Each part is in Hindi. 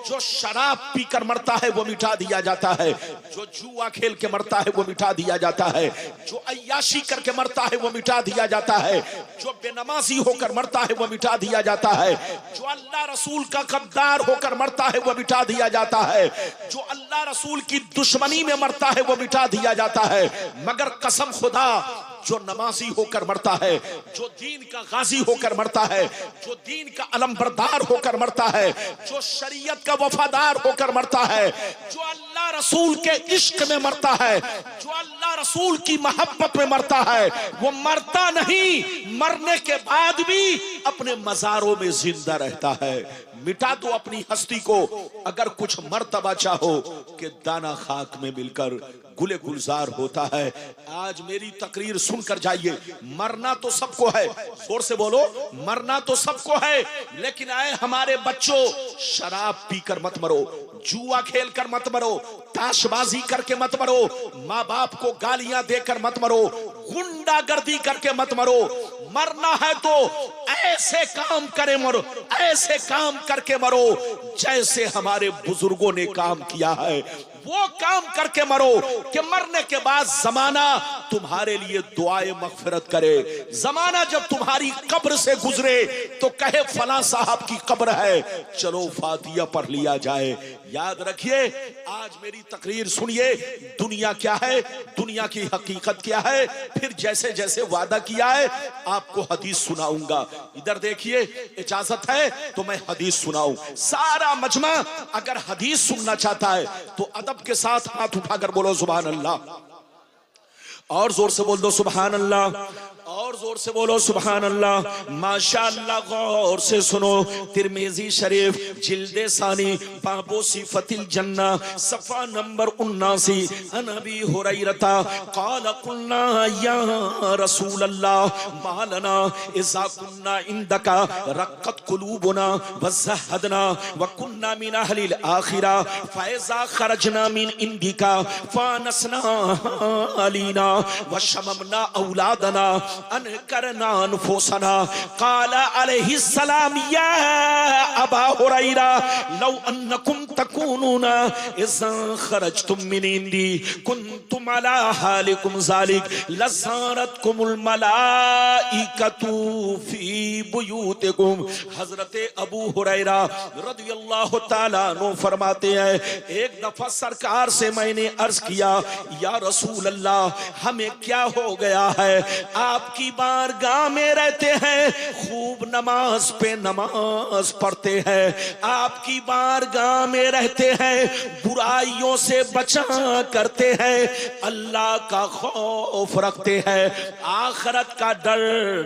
जो शराब पीकर मरता है वो मिटा दिया जाता है, जो जुआ खेल के मरता है वो मिटा दिया जाता है, जो अय्याशी करके मरता है वो मिटा दिया जाता है, जो बेनमाजी होकर मरता है वो मिटा दिया जाता है, जो अल्लाह रसूल का गद्दार होकर मरता है वो मिटा दिया जाता है, जो अल्लाह रसूल की दुश्मनी में मरता है वो मिटा दिया जाता है। मगर कसम खुदा, जो नमाजी होकर मरता है, जो दीन का गाजी होकर मरता है, जो दीन का अलमबरदार होकर मरता है, जो शरीयत का वफादार होकर मरता है, जो अल्लाह रसूल के इश्क में मरता है, जो अल्लाह रसूल की मोहब्बत में मरता है, वो मरता नहीं, मरने के बाद भी अपने मज़ारों में जिंदा रहता है। मिटा दो अपनी हस्ती को अगर कुछ मर्तबा चाहो कि दाना खाक में मिलकर गुले गुलजार होता है। आज मेरी तकरीर सुनकर जाइए। मरना तो सबको है, जोर से बोलो, मरना तो सबको है, लेकिन आए हमारे बच्चों, शराब पीकर मत मरो, जुआ खेल कर मत मरो, ताशबाजी करके मत मरो, माँ बाप को गालियां देकर मत मरो, गुंडागर्दी करके मत मरो। मरना है तो ऐसे काम करे मरो, ऐसे काम करके मरो जैसे हमारे बुजुर्गों ने काम किया है, वो काम करके मरो कि मरने के बाद जमाना तुम्हारे लिए दुआए मगफिरत करे। जमाना जब तुम्हारी कब्र से गुजरे तो कहे फला साहब की कब्र है, चलो फातिया पढ़ लिया जाए। याद रखिए, आज मेरी तकरीर सुनिए, दुनिया क्या है, दुनिया की हकीकत क्या है, फिर जैसे जैसे वादा किया है आपको हदीस सुनाऊंगा। इधर देखिए, इजाजत है तो मैं हदीस सुनाऊं। सारा मजमा अगर हदीस सुनना चाहता है तो अदब के साथ हाथ उठाकर बोलो सुभान अल्लाह, और जोर से बोल दो सुभान अल्लाह, और जोर से बोलो सुभान अल्लाह। माशाअल्लाह, गौर से सुनो। तिरमिजी शरीफ जिल्दे सानी बाबो सिफतिल जन्ना सफा नंबर 79, अन अबी हुरैरता क़ाल कुल्ना या रसूल अल्लाह मालना इज़ा कुन्ना इंदका रक़त कुलूबुना व ज़हदना व कुन्ना मिन अहलिल आखिरा फ़इज़ा खरजना मिन इंदिका फ़नसना अलीना व शममना औलादना अनकरना अनफुसना। क़ाला अलैहिस्सलाम या अबा हुरैरा लौ अन्नकुम तकूनूना इज़ा खरजतुम मिन इंदी कुन्तुम अला हालिकुम ज़ालिक लज़ारतकुमुल मलाइकतु फी बुयूतिकुम। हज़रत अबू हुरैरा रज़ियल्लाहु ताला अन्हु फरमाते हैं, एक दफा सरकार से मैंने अर्ज किया, या रसूल अल्लाह, हमें क्या हो गया है, आपकी बारगाह में रहते हैं, खूब नमाज पे नमाज पढ़ते हैं, आपकी बारगाह में रहते हैं, बुराइयों से बचा करते हैं, अल्लाह का खौफ रखते हैं, आखिरत का डर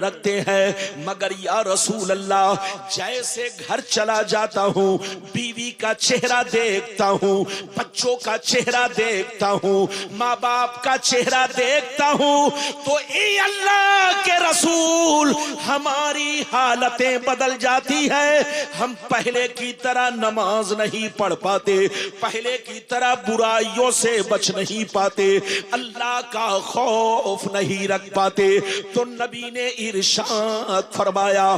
रखते हैं, मगर या रसूल अल्लाह, जैसे घर चला जाता हूँ, बीवी का चेहरा देखता हूँ, बच्चों का चेहरा देखता हूँ, माँ बाप का चेहरा देखता हूँ, तो ए अल्लाह के रसूल, हमारी हालतें बदल जाती है। हम पहले की तरह नमाज नहीं पढ़ पाते, पहले की तरह बुराइयों से बच नहीं पाते, अल्लाह का खौफ नहीं रख पाते। तो नबी ने इरशाद फरमाया,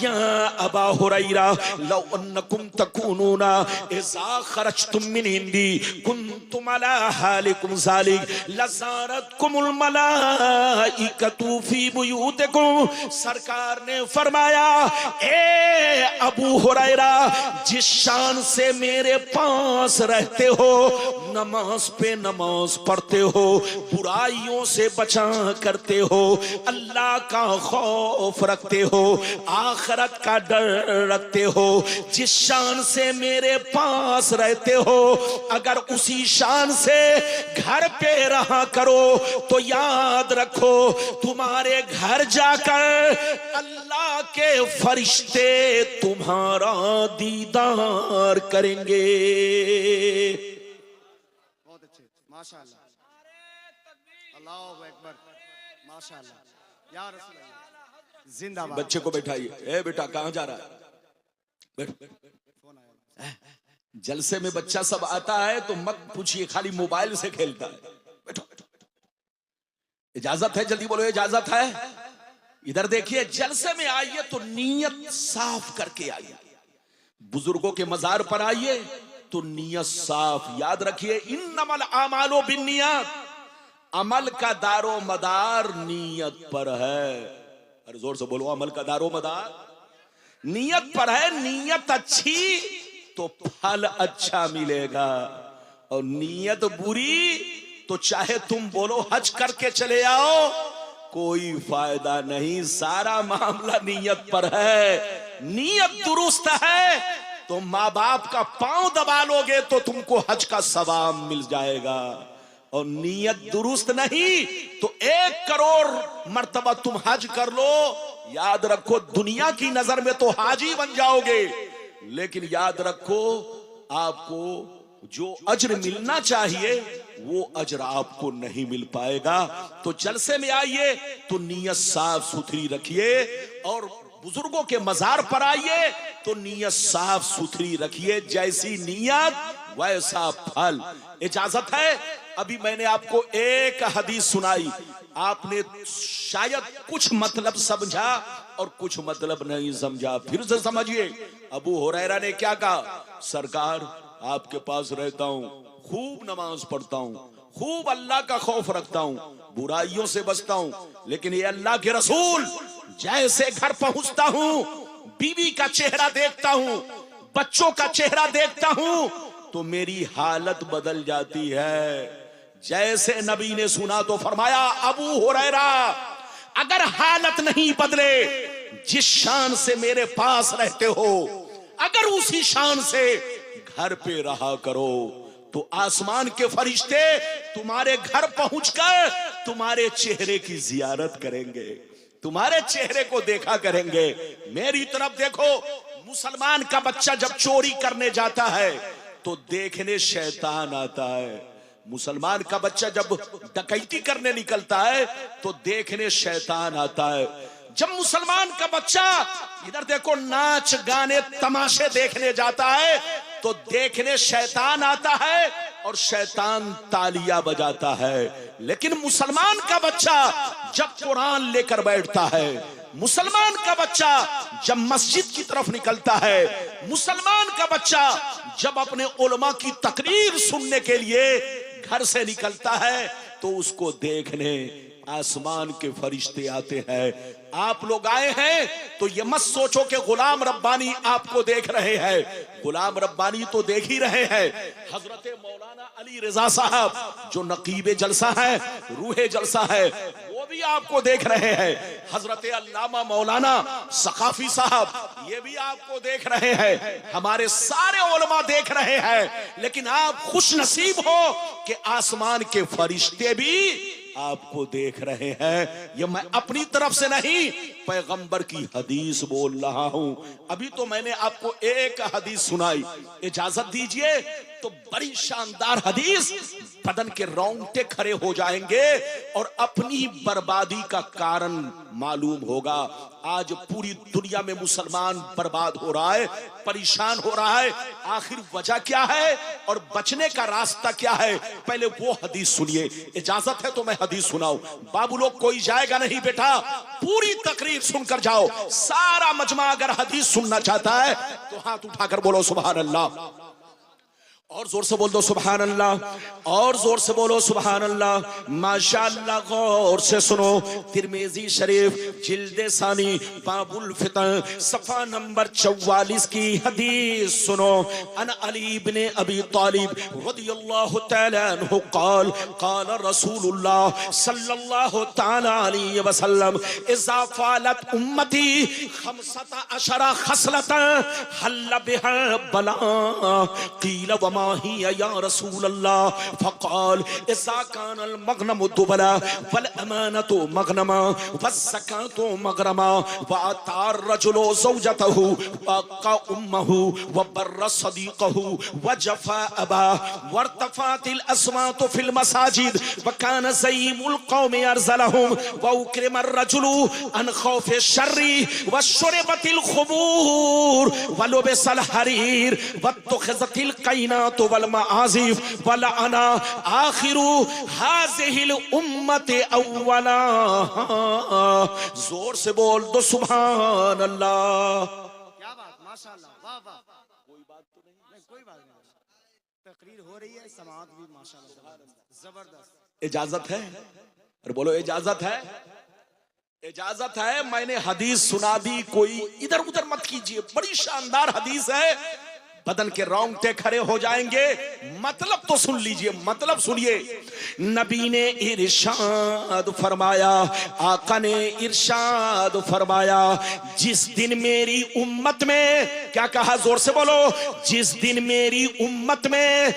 या अबा हुरैरा लौ अन्नकुम तकूनूना इज़ा खरजतुम मिन इंदी कुन्तुम अला हालिकुम ज़ालिक लज़ारतकुमुल मलाइकतु फी बुयूतिकुम। सरकार ने फरमाया, ए अबू हुरैरा, जिस शान से मेरे पास रहते हो, नमाज पे नमाज पढ़ते हो, बुराइयों से बचा करते हो, अल्लाह का खौफ रखते हो, आखिरत का डर रखते हो, जिस शान से मेरे पास रहते हो, अगर उसी शान से घर पे रहा करो तो याद रखो, तुम्हारे घर जाकर अल्लाह के फरिश्ते तुम्हारा दीदार करेंगे। बहुत अच्छे, माशाअल्लाह, अल्लाहु अकबर, माशाअल्लाह, या रसूल अल्लाह, जिंदाबाद। बच्चे को बैठाइए। ए बेटा, कहाँ जा रहा है? बैठ। जलसे में बच्चा सब आता है तो मत पूछिए, खाली मोबाइल से खेलता है। बैठो बैठो। इजाजत है? जल्दी बोलो, इजाजत है? इधर देखिए, जलसे में आइए तो नीयत साफ करके आइए। बुजुर्गों के मजार पर आइए तो नियत साफ। याद रखिए, इन्नमल आमालो बिन्नियात, अमल का दारो मदार नियत पर है। अरे जोर से बोलो, अमल का दारो मदार नियत पर है। नियत अच्छी तो फल अच्छा मिलेगा, और नियत बुरी तो चाहे तुम बोलो हज करके चले आओ, कोई फायदा नहीं। सारा मामला नियत पर है। नियत दुरुस्त है तो माँ बाप का पांव दबा लोगे तो तुमको हज का सवाब मिल जाएगा, और नियत दुरुस्त नहीं तो 1 करोड़ मर्तबा तुम हज कर लो, याद रखो दुनिया की नजर में तो हाजी बन जाओगे, लेकिन याद रखो आपको जो अज्र मिलना चाहिए वो अज्र आपको नहीं मिल पाएगा। तो जलसे में आइए तो नियत साफ सुथरी रखिए, और बुजुर्गों के मजार पर आइए तो नियत साफ सुथरी रखिए। जैसी नियत वैसा फल। इजाजत है, अभी मैंने आपको एक हदीस सुनाई, आपने शायद कुछ मतलब समझा और कुछ मतलब नहीं समझा। फिर से समझिए, अबू हुरैरा ने क्या कहा? सरकार आपके पास रहता हूं, खूब नमाज पढ़ता हूं, खूब अल्लाह का खौफ रखता हूं, बुराइयों से बचता हूं, लेकिन ये अल्लाह के रसूल जैसे घर पहुंचता हूं, बीवी का चेहरा देखता हूं, बच्चों का चेहरा देखता हूं, तो मेरी हालत बदल जाती है। जैसे नबी ने सुना तो फरमाया, अबू हुरैरा अगर हालत नहीं बदले, जिस शान से मेरे पास रहते हो अगर उसी शान से घर पे रहा करो, तो आसमान के फरिश्ते तुम्हारे घर पहुंचकर तुम्हारे चेहरे की जियारत करेंगे, तुम्हारे चेहरे को देखा करेंगे। मेरी तरफ देखो, मुसलमान का बच्चा जब चोरी करने जाता है तो देखने शैतान आता है, मुसलमान का बच्चा जब डकैती करने निकलता है तो देखने शैतान आता है। जब मुसलमान का बच्चा इधर देखो नाच गाने तमाशे देखने जाता है तो देखने शैतान आता है और शैतान तालियां बजाता है। लेकिन मुसलमान का बच्चा जब कुरान लेकर बैठता है, मुसलमान का बच्चा जब मस्जिद की तरफ निकलता है, मुसलमान का बच्चा जब अपने उलमा की तकरीर सुनने के लिए घर से निकलता है, तो उसको देखने आसमान के फरिश्ते आते हैं। आप लोग आए हैं तो ये मत सोचो कि गुलाम रब्बानी आपको देख रहे हैं, गुलाम रब्बानी तो देख ही रहे हैं। हजरत मौलाना अली रजा साहब जो नकीबे जलसा है, रूहे जलसा है, वो भी आपको देख रहे हैं। हजरत अल्लामा मौलाना सकाफी साहब ये भी आपको देख रहे हैं। हमारे सारे उलमा देख रहे हैं, लेकिन आप खुश नसीब हो कि आसमान के फरिश्ते भी आपको देख रहे हैं। ये मैं अपनी तरफ से नहीं, पैगंबर की हदीस बोल रहा हूं। अभी तो मैंने आपको एक हदीस सुनाई, इजाजत दीजिए तो बड़ी शानदार हदीस, बदन के रोंगटे खड़े हो जाएंगे और अपनी बर्बादी का कारण मालूम होगा। आज पूरी दुनिया में मुसलमान बर्बाद हो रहा है, परेशान हो रहा है, आखिर वजह क्या है और बचने का रास्ता क्या है? पहले वो हदीस सुनिए। इजाजत है तो मैं हदीस सुनाऊं। बाबू लोग कोई जाएगा नहीं बेटा, पूरी तकरीर सुनकर जाओ। सारा मजमा अगर हदीस सुनना चाहता है तो हाथ उठाकर बोलो सुभान अल्लाह, और जोर से बोल दो सुभान अल्लाह, और जोर से बोलो सुभान अल्लाह। माशाअल्लाह, गौर से सुनो। तिरमिजी शरीफ जिल्दे सानी बाबुल फितन सफा नंबर 44 की हदीस सुनो। अन अली इब्ने अबी तालिब रदियल्लाहु तआला अन्हु क़ाल क़ाल रसूलुल्लाह सल्लल्लाहु तआला अलैहि वसल्लम इज़ा फ़ालत उम्मती 15 खसलतन हल्ल बिहा बला क़ील वमा हिया या रसूल अल्लाह फ़क़ाल इज़ा कानल मग़नमु दुबला वल अमानतु मग़नमा वज़्ज़कातु मग़रमा व अतार रजुलु ज़ौजतहु व क़ा उम्महु व बर्र सदीक़हु व जफ़ा अबा वर्तफ़ातिल अस्वातु फ़िल मसाजिद व कान ज़यीमुल क़ौमि अरज़लहुम व उक्रिम अर्रजुलु अन ख़ौफ़ि शर्रि व शुरिबतिल ख़ुबूर व लुबिसल हरीर व तुख़िज़तिल क़ैना तो वल मआज़िफ वल अना आखिरु हाज़िहिल उम्मति अव्वला। जोर से बोल दो सुभान अल्लाह। क्या बात, माशाअल्लाह, वाह वाह। कोई बात तो नहीं, कोई बात नहीं। तकरीर हो रही है, समाअत भी माशाल्लाह जबरदस्त। इजाजत है? अरे बोलो इजाजत है? इजाजत है। मैंने हदीस सुना दी, कोई इधर उधर मत कीजिए। बड़ी शानदार हदीस है, बदन के रोंगटे खड़े हो जाएंगे। मतलब तो सुन लीजिए, मतलब सुनिए। नबी ने इरशाद फरमाया, आका ने इरशाद फरमाया, जिस दिन मेरी उम्मत में, क्या कहा जोर से बोलो, जिस दिन मेरी उम्मत में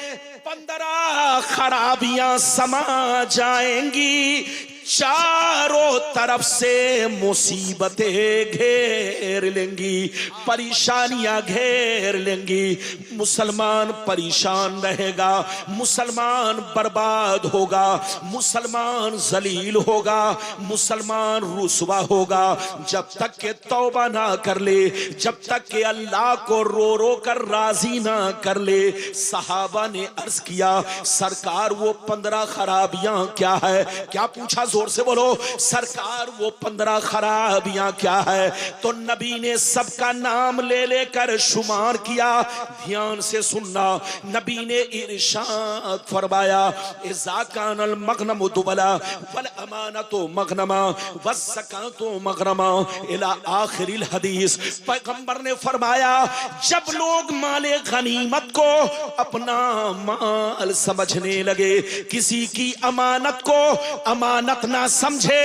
15 खराबियां समा जाएंगी, चारों तरफ से मुसीबतें घेर लेंगी, परेशानियां घेर लेंगी। मुसलमान परेशान रहेगा, मुसलमान बर्बाद होगा, मुसलमान जलील होगा, मुसलमान रुसवा होगा। जब तक के तौबा ना कर ले, जब तक के अल्लाह को रो रो कर राजी ना कर ले। सहाबा ने अर्ज किया, सरकार वो 15 खराबियां क्या है? क्या पूछा? जोर से बोलो, सरकार वो 15 खराबियां क्या है? तो नबी ने सबका नाम ले लेकर शुमार किया। ध्यान से सुनना, नबी ने इरशाद फरमाया, इज़ा कानल मगनमु दुबला वल अमानतु मगनमा वज़्ज़कातु मगरमा इला आखिरिल हदीस। पैगंबर ने फरमाया, जब लोग माले गनीमत को अपना माल समझने लगे, किसी की अमानत को अमानत ना समझे,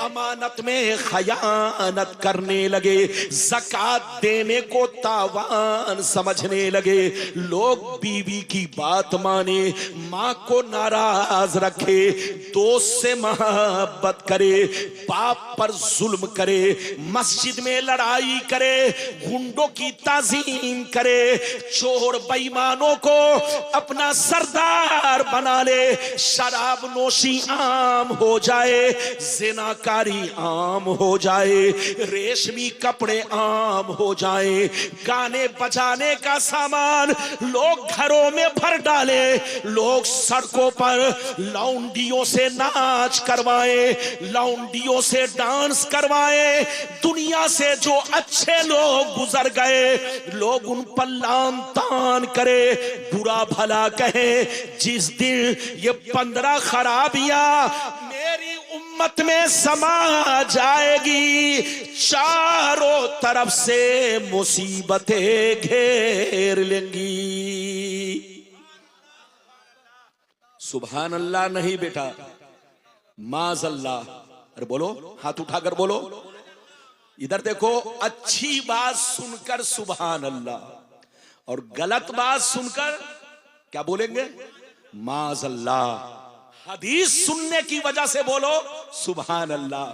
अमानत में खयानत करने लगे, ज़कात देने को तावान समझने लगे, लोग बीवी की बात माने, माँ को नाराज रखे, दोस्त से मोहब्बत करे, बाप पर जुल्म करे, मस्जिद में लड़ाई करे, गुंडों की ताजीम करे, चोर बेईमानों को अपना सरदार बना ले, शराब नोशी आम हो जाए, ज़िनाकारी आम हो जाए, रेशमी कपड़े आम हो जाए, गाने बजाने का सामान लोग घरों में भर डाले, लोग सड़कों पर लौंडियों से नाच करवाए, लौंडियों से डांस करवाए। दुनिया से जो अच्छे लोग गुजर गए, लोग उन पर लान तान करे, बुरा भला कहे। जिस दिन ये 15 खराबियां मेरी उम्मत में समा जाएगी, चारों तरफ से मुसीबतें घेर लेंगी। सुभान अल्लाह नहीं बेटा, माज़ल्लाह। अरे बोलो, हाथ उठाकर बोलो। इधर देखो, अच्छी बात सुनकर सुभान अल्लाह और गलत बात सुनकर क्या बोलेंगे? माज़ल्लाह। हदीस सुनने की वजह से बोलो सुभान अल्लाह,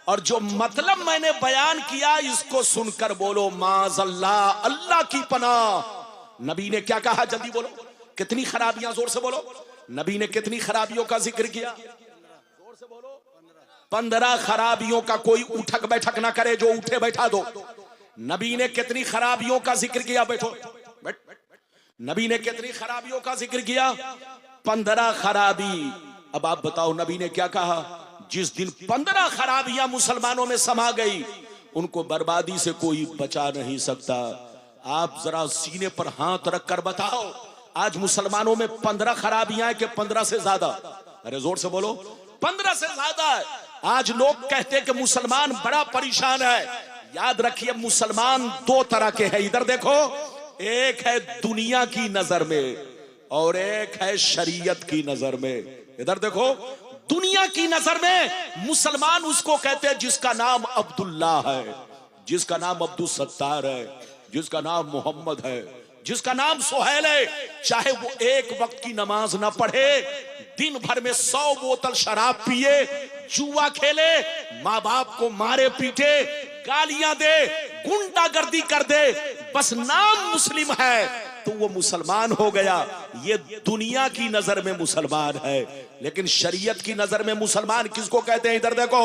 और जो मतलब मैंने बयान किया इसको सुनकर बोलो माज़ल्लाह, अल्लाह की पनाह। नबी ने क्या कहा? जल्दी बोलो, कितनी खराबियां? जोर से बोलो। नबी ने कितनी खराबियों का जिक्र किया? जोर से बोलो। 15 खराबियों का कोई उठक बैठक ना करे, जो उठे बैठा दो। नबी ने कितनी खराबियों का जिक्र किया? बैठो, बैठ। नबी ने कितनी खराबियों का जिक्र किया? 15 खराबी। अब आप बताओ नबी ने क्या कहा? जिस दिन 15 खराबियां मुसलमानों में समा गई, उनको बर्बादी से कोई बचा नहीं सकता। आप जरा सीने पर हाथ रखकर बताओ, आज मुसलमानों में 15 खराबियां हैं कि 15 से ज्यादा? अरे जोर से बोलो, 15 से ज्यादा है। आज लोग कहते हैं कि मुसलमान बड़ा परेशान है। याद रखिए, मुसलमान 2 तरह के हैं। इधर देखो, एक है दुनिया की नजर में और एक है शरीयत की नजर में। इधर देखो, दुनिया की नजर में मुसलमान उसको कहते हैं जिसका नाम अब्दुल्ला है, जिसका नाम अब्दुल सत्तार है, जिसका नाम मोहम्मद है, जिसका नाम सुहैल है। चाहे वो एक वक्त की नमाज ना पढ़े, दिन भर में 100 बोतल शराब पिए, जुआ खेले, माँ बाप को मारे पीटे, गालियां दे, गुंडागर्दी कर दे, बस नाम मुस्लिम है तो वो मुसलमान हो गया। ये दुनिया की नजर में मुसलमान है, लेकिन शरीयत की नजर में मुसलमान किसको कहते हैं? इधर देखो,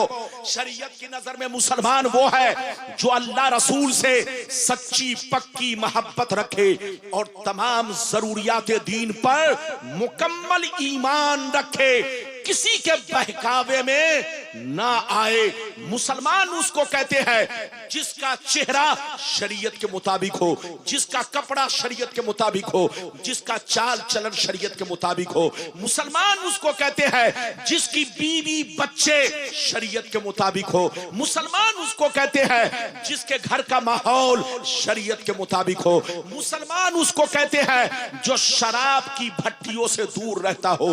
शरीयत की नजर में मुसलमान वो है जो अल्लाह रसूल से सच्ची पक्की मोहब्बत रखे और तमाम जरूरियात दीन पर मुकम्मल ईमान रखे, किसी के बहकावे में ना आए। मुसलमान उसको कहते हैं जिसका चेहरा शरीयत के मुताबिक हो, जिसका कपड़ा शरीयत के मुताबिक हो, जिसका चाल चलन शरीयत के मुताबिक हो। मुसलमान उसको कहते हैं जिसकी बीवी बच्चे शरीयत के मुताबिक हो। मुसलमान उसको कहते हैं जिसके घर का माहौल शरीयत के मुताबिक हो। मुसलमान उसको कहते हैं जो शराब की भट्टियों से दूर रहता हो,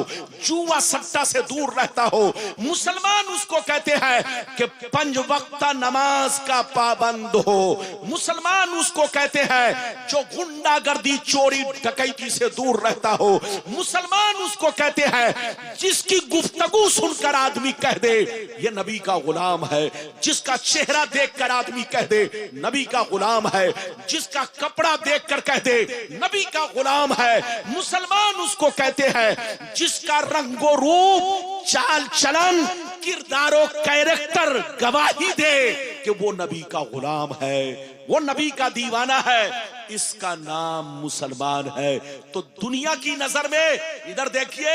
जुआ सट्टा से दूर रहता हो। मुसलमान उसको कहते हैं कि 5 वक्त नमाज का पाबंद हो। मुसलमान उसको कहते हैं जो गुंडागर्दी चोरी डकैती से दूर रहता हो। मुसलमान उसको कहते हैं जिसकी गुफ्तगू सुनकर आदमी कह दे ये नबी का गुलाम है, जिसका चेहरा देखकर आदमी कह दे नबी का गुलाम है, जिसका कपड़ा देखकर कह दे नबी का गुलाम है। मुसलमान उसको कहते हैं जिसका रंगो रूप, चाल चलन, किरदारो कैरेक्टर गवाही दे कि वो नबी का गुलाम है, वो नबी का दीवाना है। इसका नाम मुसलमान है। तो दुनिया की नजर में इधर देखिए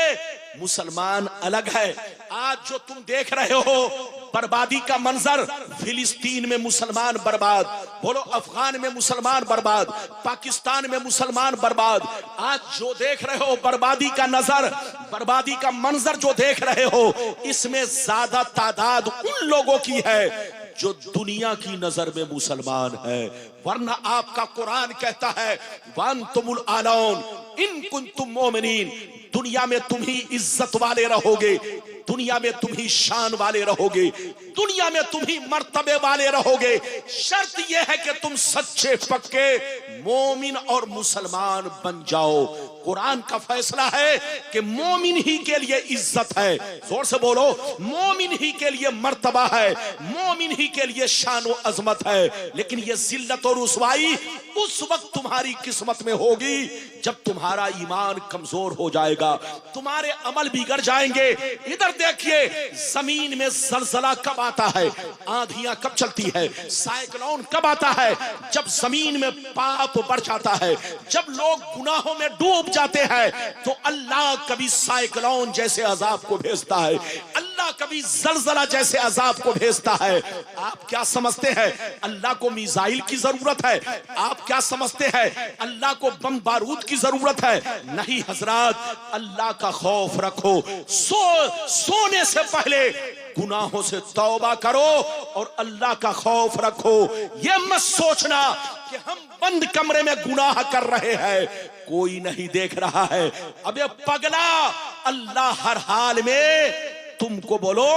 मुसलमान अलग है। आज जो तुम देख रहे हो बर्बादी का मंजर, फिलिस्तीन में मुसलमान बर्बाद, बोलो अफगान में मुसलमान बर्बाद, पाकिस्तान में मुसलमान बर्बाद। आज जो देख रहे हो बर्बादी का नजर, बर्बादी का मंजर जो देख रहे हो, इसमें ज्यादा तादाद उन लोगों की है जो दुनिया की नजर में मुसलमान है। वरना आपका कुरान कहता है वअंतुमुल आलौन इन कुंतुम मोमिनीन, दुनिया में तुम ही इज्जत वाले रहोगे, दुनिया में तुम ही शान वाले रहोगे, दुनिया में तुम ही मर्तबे वाले रहोगे। शर्त यह है कि तुम सच्चे पक्के मोमिन और मुसलमान बन जाओ। कुरान का फैसला है कि मोमिन ही के लिए इज्जत है। जोर से बोलो, मोमिन ही के लिए मर्तबा है, मोमिन ही के लिए शान और अजमत है। लेकिन यह जिल्लत और रुसवाई उस वक्त तुम्हारी किस्मत में होगी जब तुम्हारा ईमान कमजोर हो जाएगा, तुम्हारे अमल बिगड़ जाएंगे। इधर देखिए जमीन में जलजला कब आता है, आंधियां कब चलती है, साइक्लोन कब आता है, जब जमीन में पाप बढ़ जाता है, जब लोग गुनाहों में डूब जाते हैं तो अल्लाह कभी साइक्लोन जैसे अजाब को भेजता है, अल्लाह कभी जलजला जैसे अजाब को भेजता है। आप क्या समझते हैं अल्लाह को मिसाइल की जरूरत है? आप क्या समझते हैं अल्लाह को बम बारूद की जरूरत है? नहीं हजरात, अल्लाह का खौफ रखो। सोने से पहले गुनाहों से तौबा करो और अल्लाह का खौफ रखो। यह मत सोचना कि हम बंद कमरे में गुनाह कर रहे हैं, कोई नहीं देख रहा है। अबे पगला, अल्लाह हर हाल में तुमको बोलो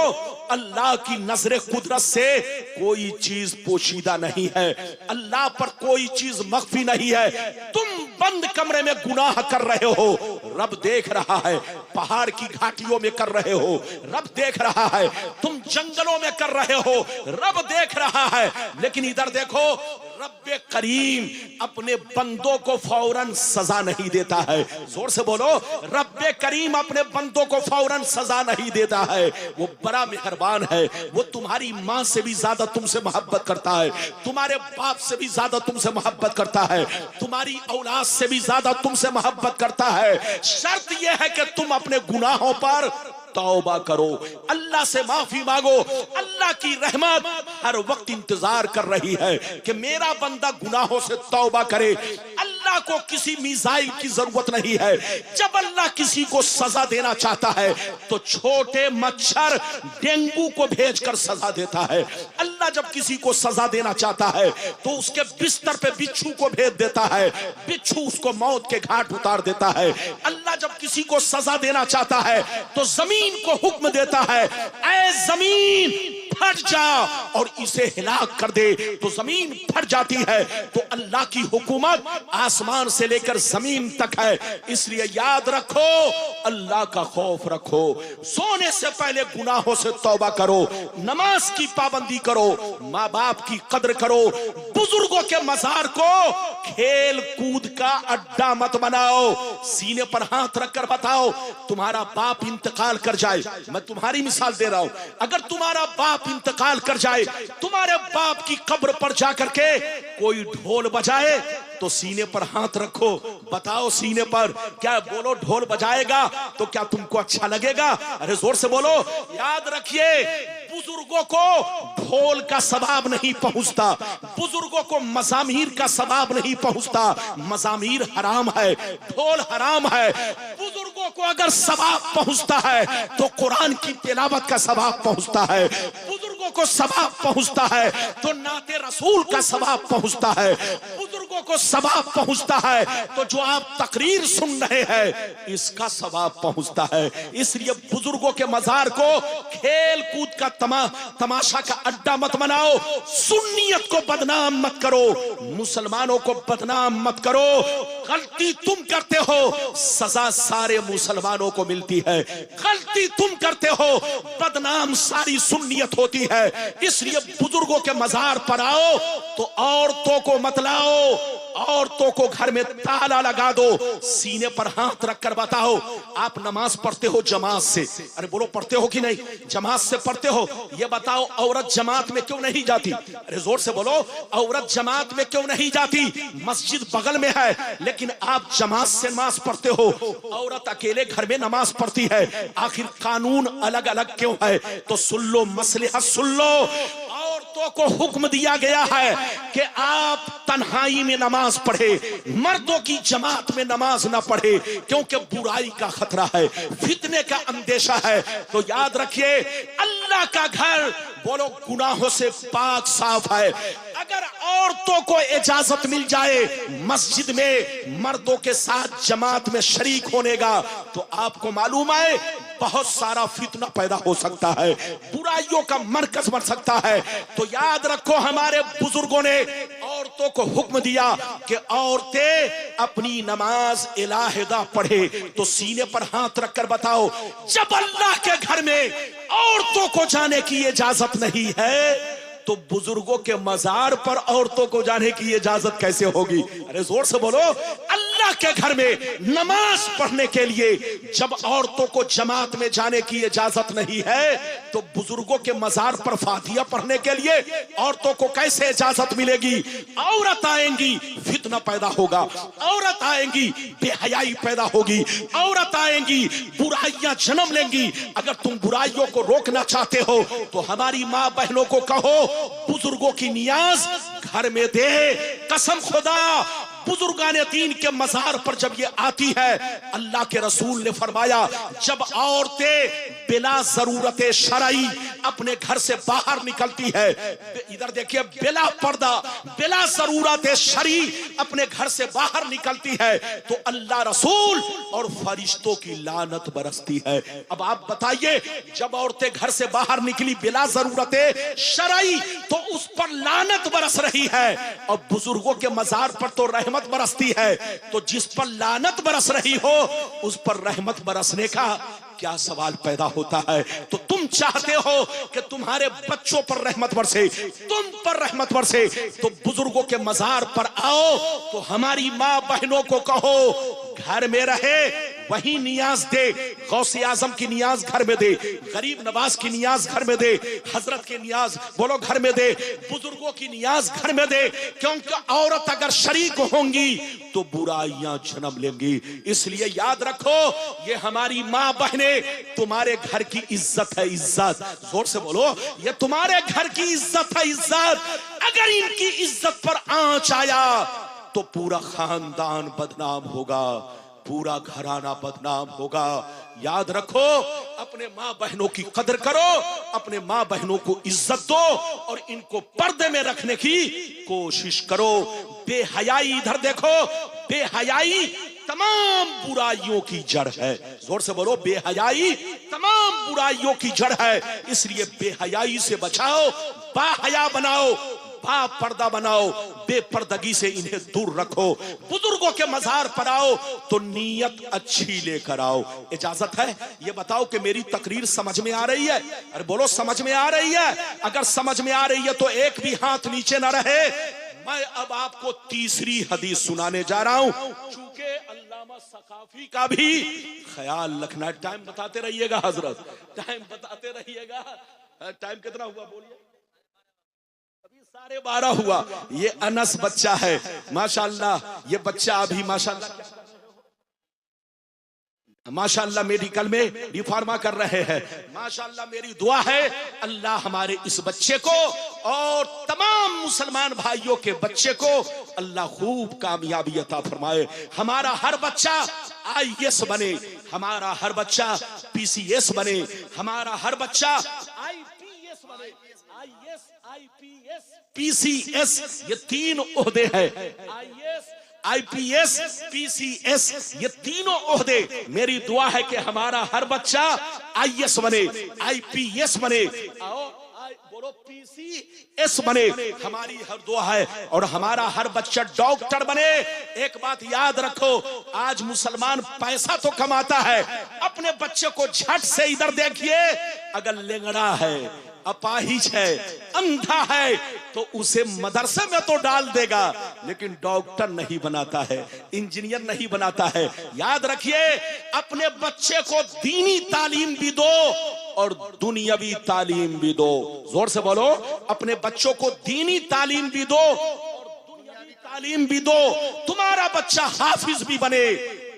अल्लाह की नजरे कुदरत से कोई चीज पोशीदा नहीं है, अल्लाह पर कोई चीज मख्फी नहीं है। तुम बंद कमरे में गुनाह कर रहे हो, रब देख रहा है। पहाड़ की घाटियों में कर रहे हो, रब देख रहा है। तुम जंगलों में कर रहे हो, रब देख रहा है। लेकिन इधर देखो, रब्बे करीम अपने बंदों को फौरन सजा नहीं देता है। जोर से बोलो, रब्बे करीम अपने बंदों को फौरन सजा नहीं देता है। वो बड़ा मेहरबान है। वो तुम्हारी माँ से भी ज्यादा तुमसे मोहब्बत करता है, तुम्हारे बाप से भी ज्यादा तुमसे मोहब्बत करता है, तुम्हारी औलाद से भी ज्यादा तुमसे मोहब्बत करता है। शर्त यह है कि तुम अपने गुनाहों पर तौबा करो, अल्लाह से माफी मांगो। अल्लाह की रहमत हर वक्त इंतजार कर रही है कि मेरा बंदा गुनाहों से तौबा करे। अल्लाह को किसी मिसाइल की जरूरत नहीं है। जब अल्लाह किसी को सजा देना चाहता है तो छोटे मच्छर डेंगू को भेजकर सजा देता है। अल्लाह जब किसी को सजा देना चाहता है तो उसके बिस्तर पे बिच्छू को भेज देता है, बिच्छू उसको मौत के घाट उतार देता है। अल्लाह जब किसी को सजा देना चाहता है तो जमीन को हुक्म देता है, ऐ जमीन फट जा और इसे हिलाक कर दे, तो जमीन फट जाती है। तो अल्लाह की हुकूमत आसमान से लेकर जमीन तक है। इसलिए याद रखो, अल्लाह का खौफ रखो। सोने से पहले गुनाहों से तौबा करो, नमाज की पाबंदी करो, माँ बाप की कदर करो, बुजुर्गों के मजार को खेल कूद का अड्डा मत बनाओ। सीने पर हाथ रखकर बताओ, तुम्हारा बाप इंतकाल कर जाए, मैं तुम्हारी मिसाल दे रहा हूं, अगर तुम्हारा बाप इंतकाल कर जाए, तुम्हारे बाप की कब्र पर जाकर के कोई ढोल बजाए तो सीने पर हाथ रखो, बताओ सीने पर, क्या बोलो ढोल बजाएगा तो क्या तुमको अच्छा लगेगा? अरे जोर से बोलो। याद रखिए, बुजुर्गों को ढोल का सवाब नहीं पहुंचता, बुजुर्गों को मजामीर का सवाब नहीं पहुंचता। मजामीर हराम है, ढोल हराम है। बुजुर्गों को अगर सवाब पहुंचता है तो कुरान की तिलावत का सवाब पहुंचता है, बुजुर्गों को सवाब पहुंचता है तो नाते रसूल का सवाब पहुंचता है, बुजुर्गों को सवाब पहुंचता है तो जो आप तकरीर सुन रहे हैं इसका सवाब पहुंचता है। इसलिए बुजुर्गों के मजार को खेल कूद का तमाशा का अड्डा मत बनाओ, सुन्नियत को बदनाम मत करो, मुसलमानों को बदनाम मत करो। गलती तुम करते हो, सजा सारे मुसलमानों को मिलती है। गलती तुम करते हो, बदनाम सारी सुन्नियत होती है। इसलिए बुजुर्गों के मजार पर आओ तो औरतों को मत लाओ, औरतों को घर में ताला लगा दो, सीने पर हाथ रखकर बताओ आप नमाज पढ़ते हो जमात से? अरे बोलो पढ़ते हो कि नहीं? जमात से पढ़ते हो? ये बताओ औरत जमात में क्यों नहीं जाती? अरे जोर से बोलो, औरत जमात में क्यों नहीं जाती? मस्जिद बगल में है लेकिन आप जमात से नमाज पढ़ते हो, औरत अकेले घर में नमाज पढ़ती है। आखिर कानून अलग अलग क्यों है? तो सुन लो, मसलहत सुन लो। औरतों को हुक्म दिया गया है कि आप तन्हाई में नमाज पढ़े, मर्दों की जमात में नमाज ना पढ़े, क्योंकि बुराई का खतरा है, फितने का अंदेशा है। तो याद रखिए, अल्लाह का घर बोलो गुनाहों से पाक साफ है। अगर औरतों को इजाजत मिल जाए मस्जिद में मर्दों के साथ जमात में शरीक होने का, तो आपको मालूम है बहुत सारा फितना पैदा हो सकता है, बुराइयों का मरकज बन सकता है। तो याद रखो, हमारे बुजुर्गों ने औरतों को हुक्म दिया कि औरतें अपनी नमाज इलाहिदा पढ़े। तो सीने पर हाथ रखकर बताओ, जब अल्लाह के घर में औरतों को जाने की इजाजत नहीं है तो बुजुर्गों के मजार पर औरतों को जाने की इजाजत कैसे होगी? अरे जोर से बोलो, अल्लाह के घर में नमाज पढ़ने के लिए जब औरतों को जमात में जाने की इजाजत नहीं है तो बुजुर्गों के मजार पर फातिहा पढ़ने के लिए औरतों को कैसे इजाजत मिलेगी? औरत आएंगी, फितना पैदा होगा, औरत आएंगी, बेहयाई पैदा होगी, औरत आएंगी, बुराइयां जन्म लेंगी। अगर तुम बुराइयों को रोकना चाहते हो तो हमारी माँ बहनों को कहो बुजुर्गों की नियाज घर में दे। कसम खुदा, बुजुर्गान दीन के मजार पर जब ये आती है, अल्लाह के रसूल ने फरमाया जब औरतें बिला जरूरत शरई अपने घर से बाहर निकलती है, इधर देखिए, बिला पर्दा बिला जरूरत शरई अपने घर से बाहर निकलती है तो अल्लाह रसूल और फरिश्तों की लानत बरसती है। अब आप बताइए, जब औरतें घर से बाहर निकली बिला जरूरत शरई तो उस पर लानत बरस रही है, और बुजुर्गों के मजार पर तो रहमत बरसती है। तो जिस पर लानत बरस रही हो उस पर रहमत बरसने का क्या सवाल पैदा होता है? तो तुम चाहते हो कि तुम्हारे बच्चों पर रहमत बरसे, तुम पर रहमत बरसे, तो बुजुर्गों के मजार पर आओ तो हमारी माँ बहनों को कहो घर में रहे, वही नियाज दे। गौसे आजम की नियाज घर में दे, गरीब नवाज की नियाज घर में दे, हजरत की नियाज बोलो घर में दे, बुजुर्गों की नियाज घर में दे। क्योंकि औरत अगर शरीक होंगी तो बुराइयां जन्म लेंगी। इसलिए याद रखो, ये हमारी माँ बहने तुम्हारे घर की इज्जत है, इज्जत। जोर से बोलो, ये तुम्हारे घर की इज्जत है, इज्जत। अगर इनकी इज्जत पर आंच आया तो पूरा खानदान बदनाम होगा, पूरा घराना बदनाम होगा। याद रखो, अपने माँ बहनों की कदर करो, अपने माँ बहनों को इज्जत दो और इनको पर्दे में रखने की कोशिश करो। बेहयाई इधर देखो, बेहयाई तमाम बुराइयों की जड़ है। जोर से बोलो, बेहयाई तमाम बुराइयों की जड़ है। इसलिए बेहयाई से बचाओ, बाहया बनाओ, बा पर्दा बनाओ, बेपर्दगी से इन्हें दूर रखो। बुजुर्गों के मजार पर आओ तो नीयत अच्छी लेकर आओ। इजाजत है? ये बताओ कि मेरी तकरीर समझ में आ रही है? अरे बोलो, समझ में आ रही है? अगर समझ में आ रही है तो एक भी हाथ नीचे ना रहे। मैं अब आपको तीसरी हदीस सुनाने जा रहा हूं, चूंकि अल्लामा सकाफी का भी ख्याल रखना। टाइम बताते रहिएगा हजरत, टाइम बताते रहिएगा। टाइम कितना हुआ बोलिए? 12:30 हुआ। ये अनस बच्चा है, माशाल्लाह। ये बच्चा अभी माशाल्लाह माशाअल्लाह मेडिकल में डिफार्मा कर रहे हैं। माशाअल्लाह मेरी दुआ है अल्लाह हमारे इस बच्चे को और तमाम मुसलमान भाइयों के बच्चे को अल्लाह खूब कामयाबी अता फरमाए। हमारा हर बच्चा आईएएस बने, हमारा हर बच्चा पीसीएस बने, हमारा हर बच्चा आईपीएस बने। आईएएस, आईपीएस, पीसीएस ये 3 ओहदे हैं। आईएएस, आईपीएस, पीसीएस ये तीनों ओहदे मेरी दुआ है कि हमारा हर बच्चा आईएएस बने, आईपीएस बने और बोलो पीसीएस बने। हमारी हर दुआ है और हमारा हर बच्चा डॉक्टर बने। एक बात याद रखो, आज मुसलमान पैसा तो कमाता है, अपने बच्चे को झट से इधर देखिए, अगर लेंगड़ा है, अपाहिज है, अंधा है तो उसे मदरसे में तो डाल देगा लेकिन डॉक्टर नहीं बनाता है, इंजीनियर नहीं बनाता है। याद रखिए अपने बच्चे को दीनी तालीम भी दो और दुनियावी तालीम भी दो। जोर से बोलो, अपने बच्चों को दीनी तालीम भी दो और दुनियावी तालीम भी दो। तुम्हारा बच्चा हाफिज भी बने,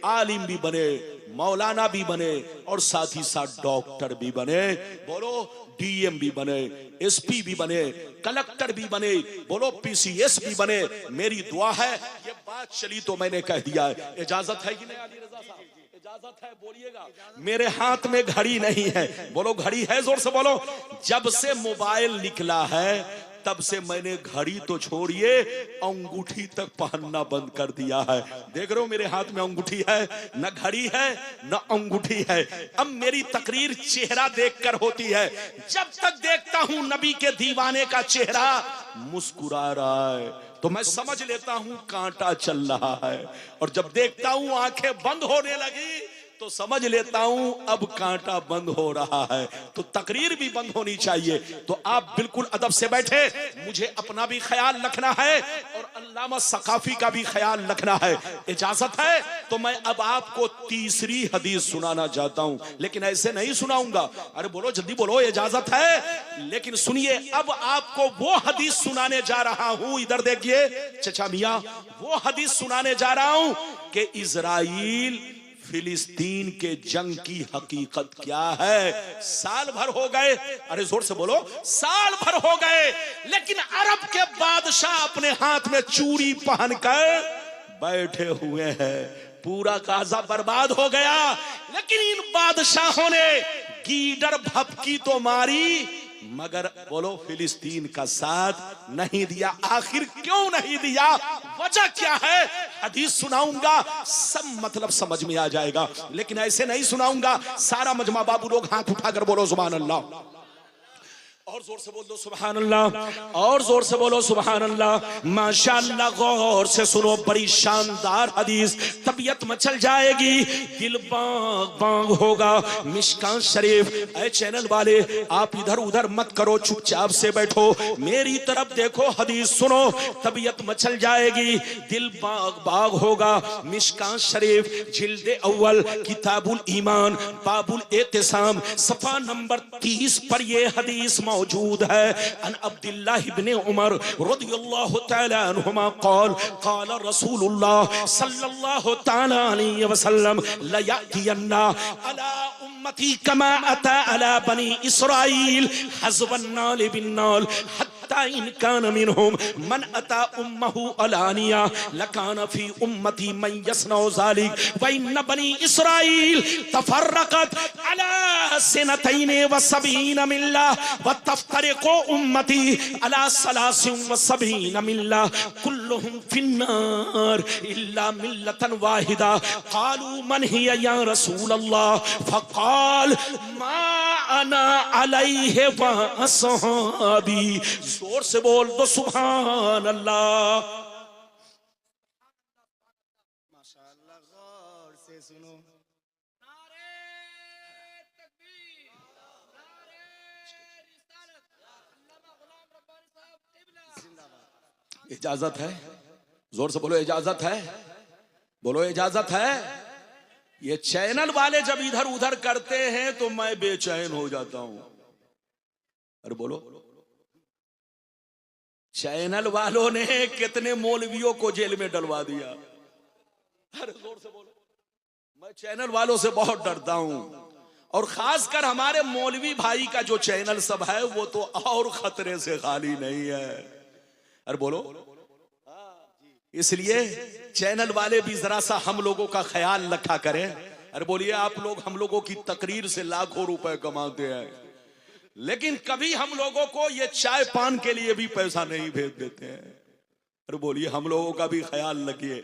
आलिम भी बने, मौलाना भी बने और साथ ही साथ डॉक्टर भी बने। बोलो डीएम भी बने, एसपी भी बने, कलेक्टर भी बने, बोलो पीसीएस भी बने। मेरी दुआ है, ये बात चली तो मैंने कह दिया है। इजाजत है कि नहीं अली रजा साहब? इजाजत है, बोलिएगा। मेरे हाथ में घड़ी नहीं है, बोलो घड़ी है, जोर से बोलो। जब से मोबाइल निकला है तब से मैंने घड़ी तो छोड़िए अंगूठी तक पहनना बंद कर दिया है। देख रहे हो मेरे हाथ में अंगूठी है, न घड़ी है न अंगूठी है। अब मेरी तकरीर चेहरा देखकर होती है। जब तक देखता हूं नबी के दीवाने का चेहरा मुस्कुरा रहा है तो मैं समझ लेता हूं कांटा चल रहा है, और जब देखता हूं आंखें बंद होने लगी तो समझ लेता हूं अब कांटा बंद हो रहा है। तो तकरीर भी बंद होनी चाहिए। तो आप बिल्कुल अदब से बैठे, मुझे अपना भी ख्याल रखना है और अल्लामा सकाफी का भी ख्याल रखना है। इजाजत है तो मैं अब आपको तीसरी हदीस सुनाना चाहता हूं, लेकिन ऐसे नहीं सुनाऊंगा। अरे बोलो जल्दी बोलो, इजाजत है। लेकिन सुनिए, अब आपको वो हदीस सुनाने जा रहा हूं, इधर देखिए चचा मियां, वो हदीस सुनाने जा रहा हूं कि इजराइल फिलिस्तीन के जंग की हकीकत क्या है। साल भर हो गए, अरे जोर से बोलो, साल भर हो गए, लेकिन अरब के बादशाह अपने हाथ में चूड़ी पहनकर बैठे हुए हैं। पूरा गाजा बर्बाद हो गया, लेकिन इन बादशाहों ने गीदड़ भपकी तो मारी मगर बोलो फिलिस्तीन का साथ नहीं दिया। आखिर क्यों नहीं दिया, वजह क्या है, हदीस सुनाऊंगा, सब मतलब समझ में आ जाएगा। लेकिन ऐसे नहीं सुनाऊंगा। सारा मजमा बाबू लोग हाथ उठाकर बोलो सुभान अल्लाह, और जोर से बोल दो सुभान अल्लाह, और जोर से बोलो सुभान अल्लाह। माशाअल्लाह, गौर से सुनो, बड़ी शानदार हदीस, तबीयत मचल जाएगी, दिल बाग बाग होगा। मिशकात शरीफ, ऐ चैनल वाले आप इधर उधर मत करो, चुपचाप से बैठो, मेरी तरफ देखो, हदीस सुनो, तबीयत मचल जाएगी, दिल बाग बाग होगा। मिशकात शरीफ जिल्द अव्वल किताबुल ईमान बाबुल एतिसाम सफा नंबर 30 पर यह हदीस मौजूद है। अन अब्दुल्लाह इब्ने उमर रदियल्लाहु तआला अन्हुमा क़ाल क़ाल रसूलुल्लाह सल्लल्लाहु तआला अलैहि वसल्लम ला यातियन्ना अला उम्मती कमा अता अला बनी इस्राईल हज़वन नाल बिन नाल इन कान मिनहुम मन अता उम्महु अलानिया लकान फी उम्मती मन यसनौ ज़ालिक व इन बनी इस्राईल तफर्रकत अला सनतैन व सबईन मिल्ला व तफ्तरिकु उम्मती अला सलासिन व सबईन मिल्ला कुल्लुहुम फिन्नार इल्ला मिल्लतन वाहिदा क़ालू मन हिया या रसूल अल्लाह फ़क़ाल मा अना अलैहि व अस्हाबी। जोर से बोल दो सुभान अल्लाह। माशाअल्लाह, गौर से सुनो। नारे तकबीर, नारे रिसालत, अल्लामा गुलाम रब्बानी साहब क़िबला जिंदाबाद। इजाजत है, जोर से बोलो इजाजत है, बोलो इजाजत है। ये चैनल वाले जब इधर उधर करते हैं तो मैं बेचैन हो जाता हूं। अरे बोलो, चैनल वालों ने कितने मौलवियों को जेल में डलवा दिया। अरे जोर से बोलो, मैं चैनल वालों से बहुत डरता हूं, और खासकर हमारे मौलवी भाई का जो चैनल सब है वो तो और खतरे से खाली नहीं है। अरे बोलो, इसलिए चैनल वाले भी जरा सा हम लोगों का ख्याल रखा करें। अरे बोलिए, आप लोग हम लोगों की तकरीर से लाखों रुपए कमाते हैं, लेकिन कभी हम लोगों को ये चाय पान के लिए भी पैसा नहीं भेज देते हैं। अरे बोलिए, हम लोगों का भी ख्याल रखिए।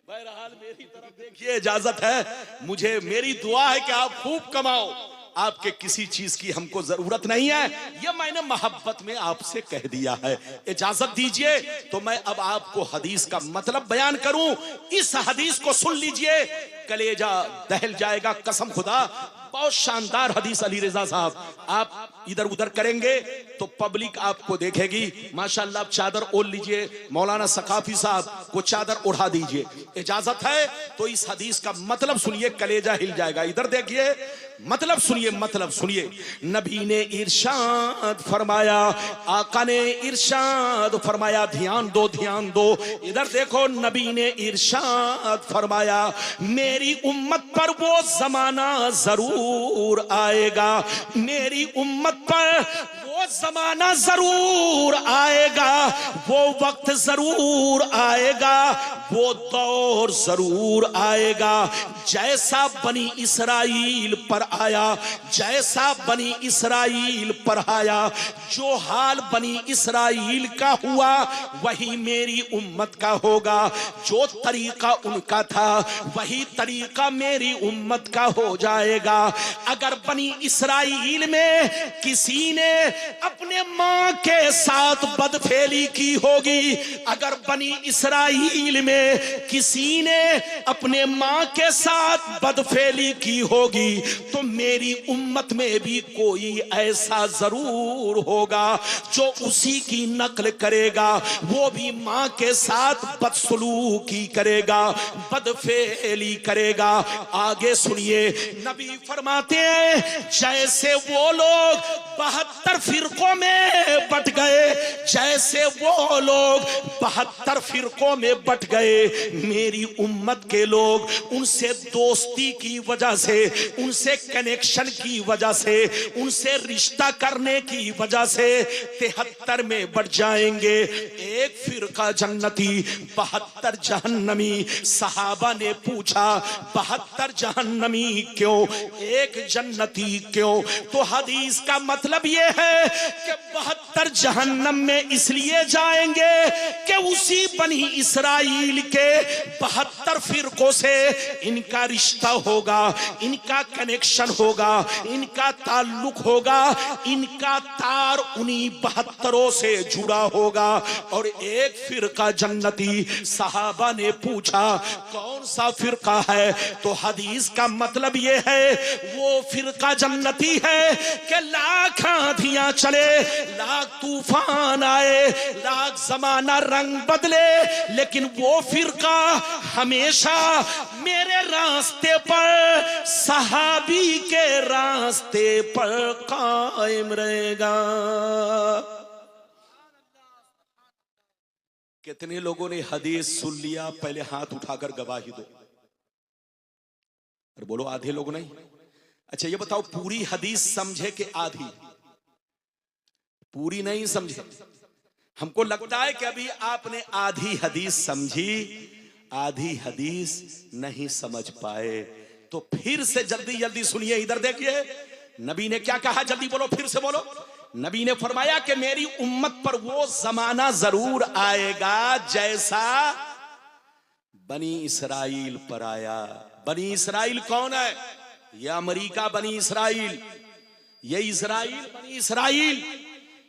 बहरहाल मेरी तरफ देखिए, इजाजत है मुझे, मेरी दुआ है कि आप खूब कमाओ, आपके किसी चीज की हमको जरूरत नहीं है, ये मैंने मोहब्बत में आपसे कह दिया है। इजाजत दीजिए तो मैं अब आपको हदीस का मतलब बयान करूं। इस हदीस को सुन लीजिए, कलेजा दहल जाएगा कसम खुदा। बहुत शानदार हदीस अली रजा साहब, आप इधर उधर करेंगे तो पब्लिक आपको देखेगी। माशाल्लाह, आप चादर ओढ़ लीजिए, मौलाना सकाफी साहब को चादर उड़ा दीजिए। इजाजत है तो इस हदीस का मतलब सुनिए, कलेजा हिल जाएगा। इधर देखिए, मतलब सुनिए, मतलब सुनिए। नबी ने इरशाद फरमाया, आका ने इरशाद फरमाया, ध्यान दो ध्यान दो, इधर देखो। नबी ने इरशाद फरमाया, मेरी उम्मत पर वो जमाना जरूर आएगा, मेरी उम्मत पर वो जमाना जरूर आएगा, वो वक्त जरूर आएगा, वो दौर जरूर आएगा, जैसा बनी इसराइल पर आया, जैसा बनी इसराइल पर आया। जो हाल बनी इसराइल का हुआ वही मेरी उम्मत का होगा, जो तरीका उनका था वही तरीका मेरी उम्मत का हो जाएगा। अगर बनी इसराइल में किसी ने अपने मां के साथ बदफेली की होगी, अगर बनी इसराइल में किसी ने अपने मां के साथ बदफेली की होगी, तो मेरी उम्मत में भी कोई ऐसा जरूर होगा जो उसी की नकल करेगा, वो भी मां के साथ बदसलूकी करेगा, बदफेली करेगा। आगे सुनिए, नबी फरमाते हैं, जैसे वो लोग 72 फिरकों में बट गए, जैसे वो लोग 72 फिरकों में बट गए, मेरी उम्मत के लोग उनसे दोस्ती की वजह से, उनसे कनेक्शन की वजह से, उनसे रिश्ता करने की वजह से 73 में बढ़ जाएंगे। एक फिरका जन्नती, 72 जहन्नमी। सहाबा ने पूछा, 72 जहन्नमी क्यों, एक जन्नती क्यों? तो हदीस का मतलब यह है कि 72 जहन्नम में इसलिए जाएंगे कि उसी बनी इसराइल के 72 फिरकों से इनका रिश्ता होगा, इनका कनेक्शन होगा, इनका ताल्लुक होगा, इनका तार उन्हीं 72 से जुड़ा होगा। और एक फिरका जन्नती। सहाबा ने पूछा, कौन सा फिरका है? तो हदीस का मतलब यह है, वो फिरका जन्नती है कि लाख आंधियां चले, लाख तूफान आए, लाख जमाना रंग बदले, लेकिन वो फिरका हमेशा मेरे रास्ते पर, सहाबी के रास्ते पर कायम रहेगा। कितने लोगों ने हदीस सुन लिया? पहले हाथ उठाकर गवाही दो। और बोलो, आधे लोग नहीं। अच्छा ये बताओ, पूरी हदीस समझे कि आधी? पूरी नहीं समझे। हमको लगता है कि अभी आपने आधी हदीस समझी, आधी हदीस नहीं समझ पाए। तो फिर से जल्दी जल्दी सुनिए, इधर देखिए। नबी ने क्या कहा? जल्दी बोलो, फिर से बोलो। नबी ने फरमाया कि मेरी उम्मत पर वो जमाना जरूर आएगा जैसा बनी इसराइल पर आया। बनी इसराइल कौन है? ये अमेरिका बनी इसराइल, ये इजराइल बनी इसराइल,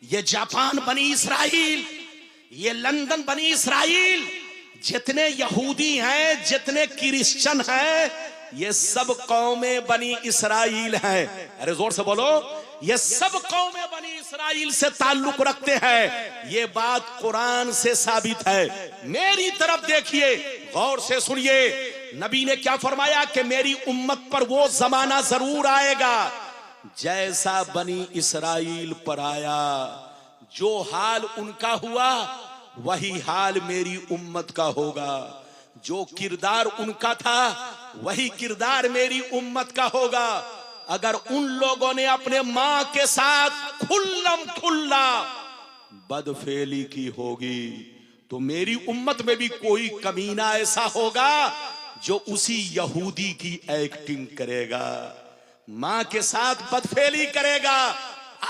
ये जापान बनी इसराइल, ये लंदन बनी इसराइल। जितने यहूदी हैं, जितने क्रिश्चियन हैं, ये सब कौमें बनी इसराइल हैं। अरे जोर से बोलो, ये सब कौमें बनी इसराइल से ताल्लुक रखते हैं। ये बात कुरान से साबित है। मेरी तरफ देखिए, गौर से सुनिए। नबी ने क्या फरमाया कि मेरी उम्मत पर वो जमाना जरूर आएगा जैसा बनी इसराइल पर आया। जो हाल उनका हुआ वही हाल मेरी उम्मत का होगा। जो किरदार उनका था वही किरदार मेरी उम्मत का होगा। अगर उन लोगों ने अपने मां के साथ खुल्लम खुल्ला बदफेली की होगी तो मेरी उम्मत में भी कोई कमीना ऐसा होगा जो उसी यहूदी की एक्टिंग करेगा, मां के साथ बदफेली करेगा।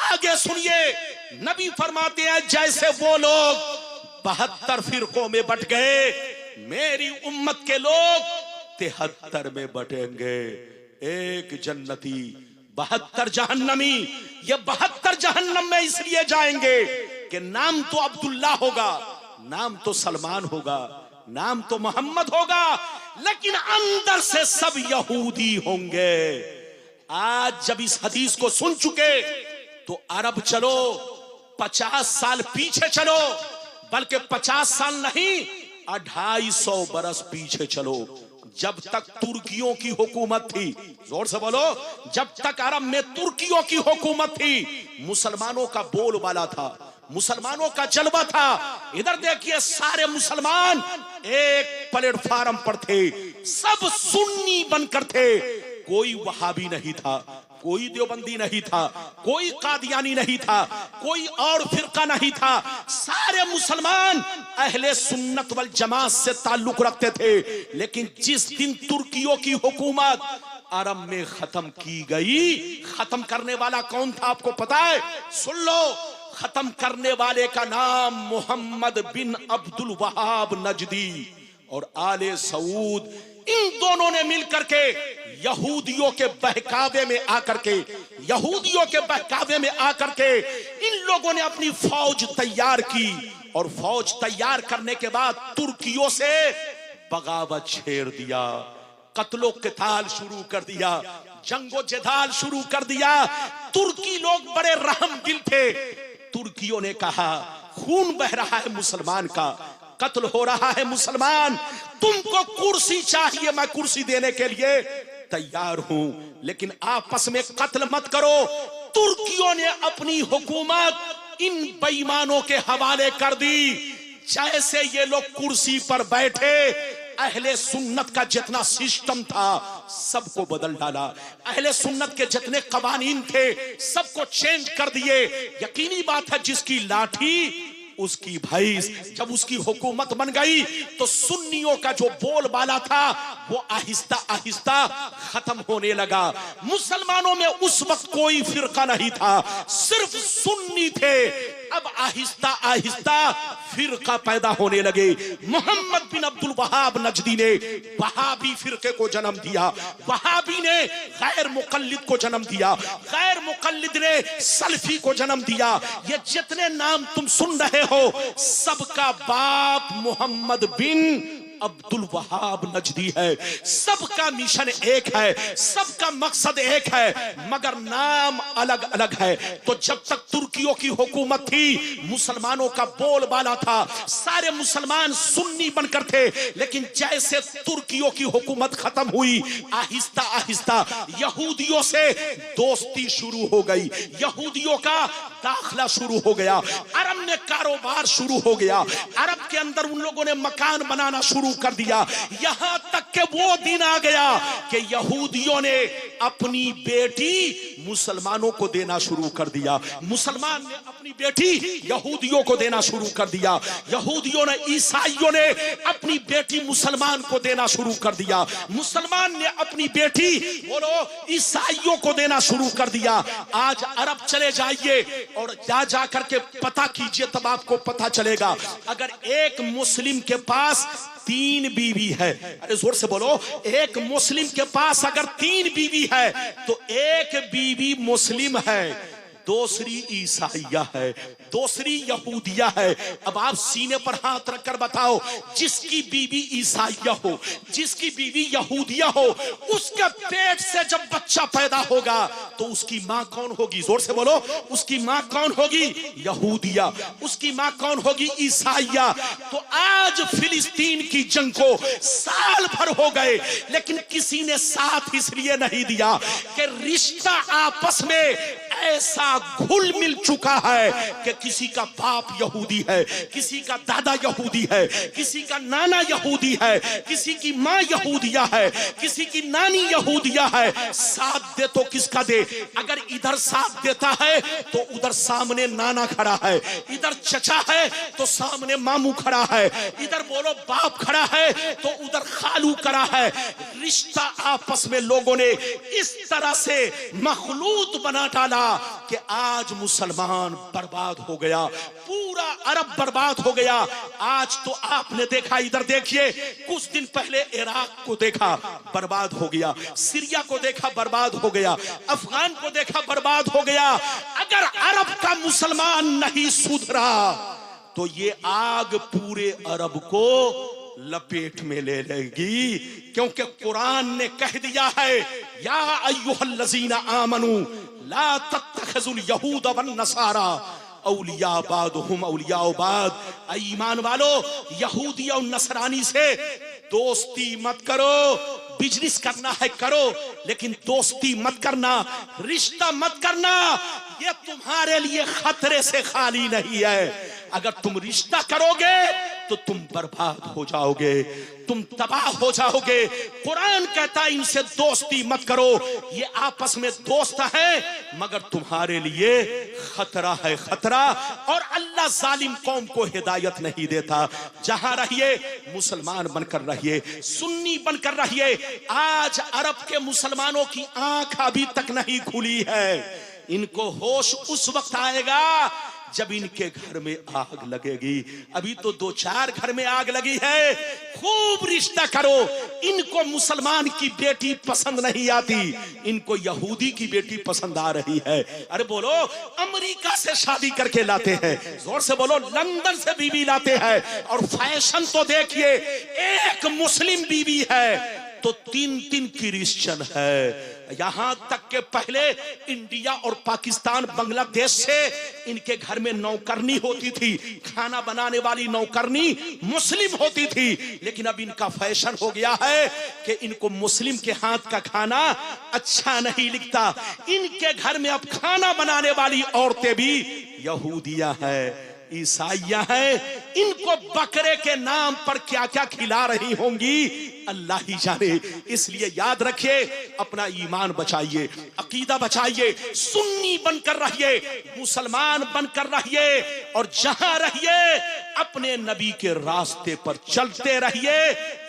आगे सुनिए, नबी फरमाते हैं जैसे वो लोग 72 फिरकों में बट गए, मेरी उम्मत के लोग 73 में बटेंगे। एक जन्नती 72 जहन्नमी। ये 72 जहन्नम में इसलिए जाएंगे कि नाम तो अब्दुल्ला होगा, नाम तो सलमान होगा, नाम तो मोहम्मद होगा, लेकिन अंदर से सब यहूदी होंगे। आज जब इस हदीस को सुन चुके तो अरब चलो, 50 साल पीछे चलो, बल्कि 50 साल नहीं 250 बरस पीछे चलो। जब तक तुर्कियों की हुकूमत थी, जोर से बोलो, जब तक अरब में तुर्कियों की हुकूमत थी, मुसलमानों का बोलबाला था, मुसलमानों का जलवा था। इधर देखिए, सारे मुसलमान एक प्लेटफार्म पर थे, सब सुन्नी बनकर थे। कोई वहाबी नहीं था, कोई देवबंदी नहीं था, कोई कादियानी नहीं था, कोई और फिरका नहीं था। सारे मुसलमान अहले सुन्नत वल जमात से ताल्लुक रखते थे। लेकिन जिस दिन तुर्कियों की हुकूमत अरब में खत्म की गई, खत्म करने वाला कौन था आपको पता है? सुन लो, खत्म करने वाले का नाम मोहम्मद बिन अब्दुल वहाब नजदी और आले सऊद, इन दोनों ने मिलकर के यहूदियों के बहकावे में आकर के, यहूदियों के बहकावे में आकर के इन लोगों ने अपनी फौज तैयार की। और फौज तैयार करने के बाद तुर्कियों से बगावत छेड़ दिया, कत्लो क़िताल शुरू कर दिया, जंगो जदाल शुरू कर दिया। तुर्की लोग बड़े रहम दिल थे। तुर्कियों ने कहा, खून बह रहा है मुसलमान का, कत्ल हो रहा है मुसलमान, तुमको कुर्सी चाहिए, मैं कुर्सी देने के लिए तैयार हूं, लेकिन आपस में कत्ल मत करो। तुर्कियों ने अपनी हुकूमत इन बेईमानों के हवाले कर दी। जैसे ये लोग कुर्सी पर बैठे, अहले सुन्नत का जितना सिस्टम था सबको बदल डाला, अहले सुन्नत के जितने कवानीन थे सबको चेंज कर दिए। यकीनी बात है, जिसकी लाठी उसकी भैंस। जब उसकी हुकूमत बन गई तो सुन्नियों का जो बोलबाला था वो आहिस्ता आहिस्ता खत्म होने लगा। मुसलमानों में उस वक्त कोई फिरका नहीं था, सिर्फ सुन्नी थे। अब आहिस्ता आहिस्ता फिरका पैदा होने लगे। मोहम्मद बिन अब्दुल वहाब नजदी ने वहाबी फिरके को जन्म दिया, वहाबी ने गैर मुकल्लिद को जन्म दिया, गैर मुकल्लिद ने सल्फी को जन्म दिया। ये जितने नाम तुम सुन रहे हो, सबका बाप मोहम्मद बिन अब्दुल वहाब नजदी है। सबका मिशन एक है, सबका मकसद एक है, मगर नाम अलग अलग है। तो जब तक तुर्कियों की हुकूमत थी, मुसलमानों का बोलबाला था, सारे मुसलमान सुन्नी बनकर थे। लेकिन जैसे तुर्कियों की हुकूमत खत्म हुई, आहिस्ता आहिस्ता यहूदियों से दोस्ती शुरू हो गई, यहूदियों का दाखला शुरू हो गया, अरब में कारोबार शुरू हो गया, अरब के अंदर उन लोगों ने मकान बनाना शुरू कर दिया। यहां तक के वो दिन आ गया कि यहूदियों ने अपनी बेटी मुसलमानों को देना शुरू कर दिया, मुसलमान ने अपनी बेटी यहूदियों को देना शुरू कर दिया, यहूदियों ने, ईसाइयों ने अपनी बेटी मुसलमान को देना शुरू कर दिया, मुसलमान ने अपनी बेटी बोलो ईसाइयों को देना शुरू कर दिया। आज अरब चले जाइए और जा करके पता कीजिए, तब आपको पता चलेगा। अगर एक मुस्लिम के पास 3 बीवी है, अरे जोर से बोलो, एक मुस्लिम के पास अगर 3 बीवी है तो एक बीवी मुस्लिम है, दूसरी ईसाइया है, दूसरी यहूदिया है। अब आप सीने पर हाथ रखकर बताओ, जिसकी बीवी ईसाइया हो, जिसकी बीवी यहूदिया हो, उसके पेट से जब बच्चा पैदा होगा तो उसकी मां कौन होगी? जोर से बोलो, उसकी मां कौन होगी? यहूदिया। उसकी मां कौन होगी? ईसाइया। तो आज फिलिस्तीन की जंग को साल भर हो गए, लेकिन किसी ने साथ इसलिए नहीं दिया कि रिश्ता आपस में ऐसा घुल मिल चुका है कि किसी का बाप यहूदी है, किसी का दादा यहूदी है, किसी का नाना यहूदी है, किसी की माँ यहूदिया है, किसी की नानी यहूदिया है। साथ दे तो किसका दे? अगर इधर साथ देता है तो उधर सामने नाना खड़ा है, इधर चचा है तो सामने मामू खड़ा है, इधर बोलो बाप खड़ा है तो उधर खालू खड़ा है। रिश्ता आपस में लोगों ने इस तरह से मखलूत बना डाला कि आज मुसलमान बर्बाद हो गया, पूरा अरब बर्बाद हो गया। आज तो आपने देखा, इधर देखिए, कुछ दिन पहले इराक को देखा, बर्बाद हो गया, सीरिया को देखा, बर्बाद हो गया, अफगान को देखा, बर्बाद हो गया। अगर अरब का मुसलमान नहीं सुधरा तो ये आग पूरे अरब को लपेट में ले लेगी, क्योंकि कुरान ने कह दिया है, या अय्युहल्लज़ीना आमनू ला तत्तखिज़ुल यहूद वन नसारा औलिया बादहुम औलिया बाद। ईमान वालो, यहूदी और नसरानी से दोस्ती मत करो। बिजनेस करना है करो, लेकिन दोस्ती मत करना, रिश्ता मत करना। ये तुम्हारे लिए खतरे से खाली नहीं है। अगर तुम रिश्ता करोगे तो तुम बर्बाद हो जाओगे, तुम तबाह हो जाओगे। कुरान कहता है इनसे दोस्ती मत करो, ये आपस में दोस्त है मगर तुम्हारे लिए खतरा है, खतरा। और अल्लाह जालिम कौम को हिदायत नहीं देता। जहां रहिए मुसलमान बनकर रहिए, सुन्नी बनकर रहिए। आज अरब के मुसलमानों की आंख अभी तक नहीं खुली है। इनको होश उस वक्त आएगा जब इनके घर में आग लगेगी। अभी तो 2-4 घर में आग लगी है। खूब रिश्ता करो। इनको मुसलमान की बेटी पसंद नहीं आती, इनको यहूदी की बेटी पसंद आ रही है। अरे बोलो, अमेरिका से शादी करके लाते हैं, जोर से बोलो, लंदन से बीवी लाते हैं। और फैशन तो देखिए, एक मुस्लिम बीवी है तो 3-3 क्रिश्चियन है। यहां तक के पहले इंडिया और पाकिस्तान, बांग्लादेश से इनके घर में नौकरनी होती थी, खाना बनाने वाली नौकरनी मुस्लिम होती थी। लेकिन अब इनका फैशन हो गया है कि इनको मुस्लिम के हाथ का खाना अच्छा नहीं लगता। इनके घर में अब खाना बनाने वाली औरतें भी यहूदियां हैं, ईसाइयां हैं। इनको बकरे के नाम पर क्या क्या खिला रही होंगी अल्लाह ही जाने। इसलिए याद रखिए, अपना ईमान बचाइए, अकीदा बचाइए, सुन्नी बनकर रहिए, मुसलमान बनकर रहिए। और जहां रहिए अपने नबी के रास्ते पर चलते रहिए।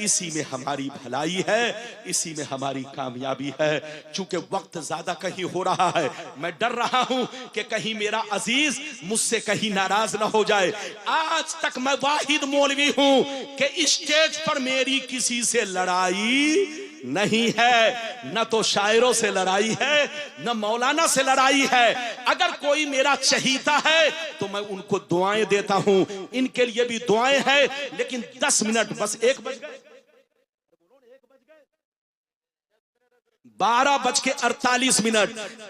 इसी में हमारी भलाई है, इसी में हमारी कामयाबी है। चूंकि वक्त ज्यादा कहीं हो रहा है, मैं डर रहा हूं कि कहीं मेरा अजीज मुझसे कहीं नाराज ना हो जाए। आज तक मैं वाहिद मौलवी हूं कि स्टेज पर मेरी किसी से लड़ाई नहीं है, न तो शायरों से लड़ाई है, न मौलाना से लड़ाई है। अगर कोई मेरा चहीता है तो मैं उनको दुआएं देता हूं, इनके लिए भी दुआएं हैं। लेकिन 10 मिनट, बस 1 बज गए, 12:48,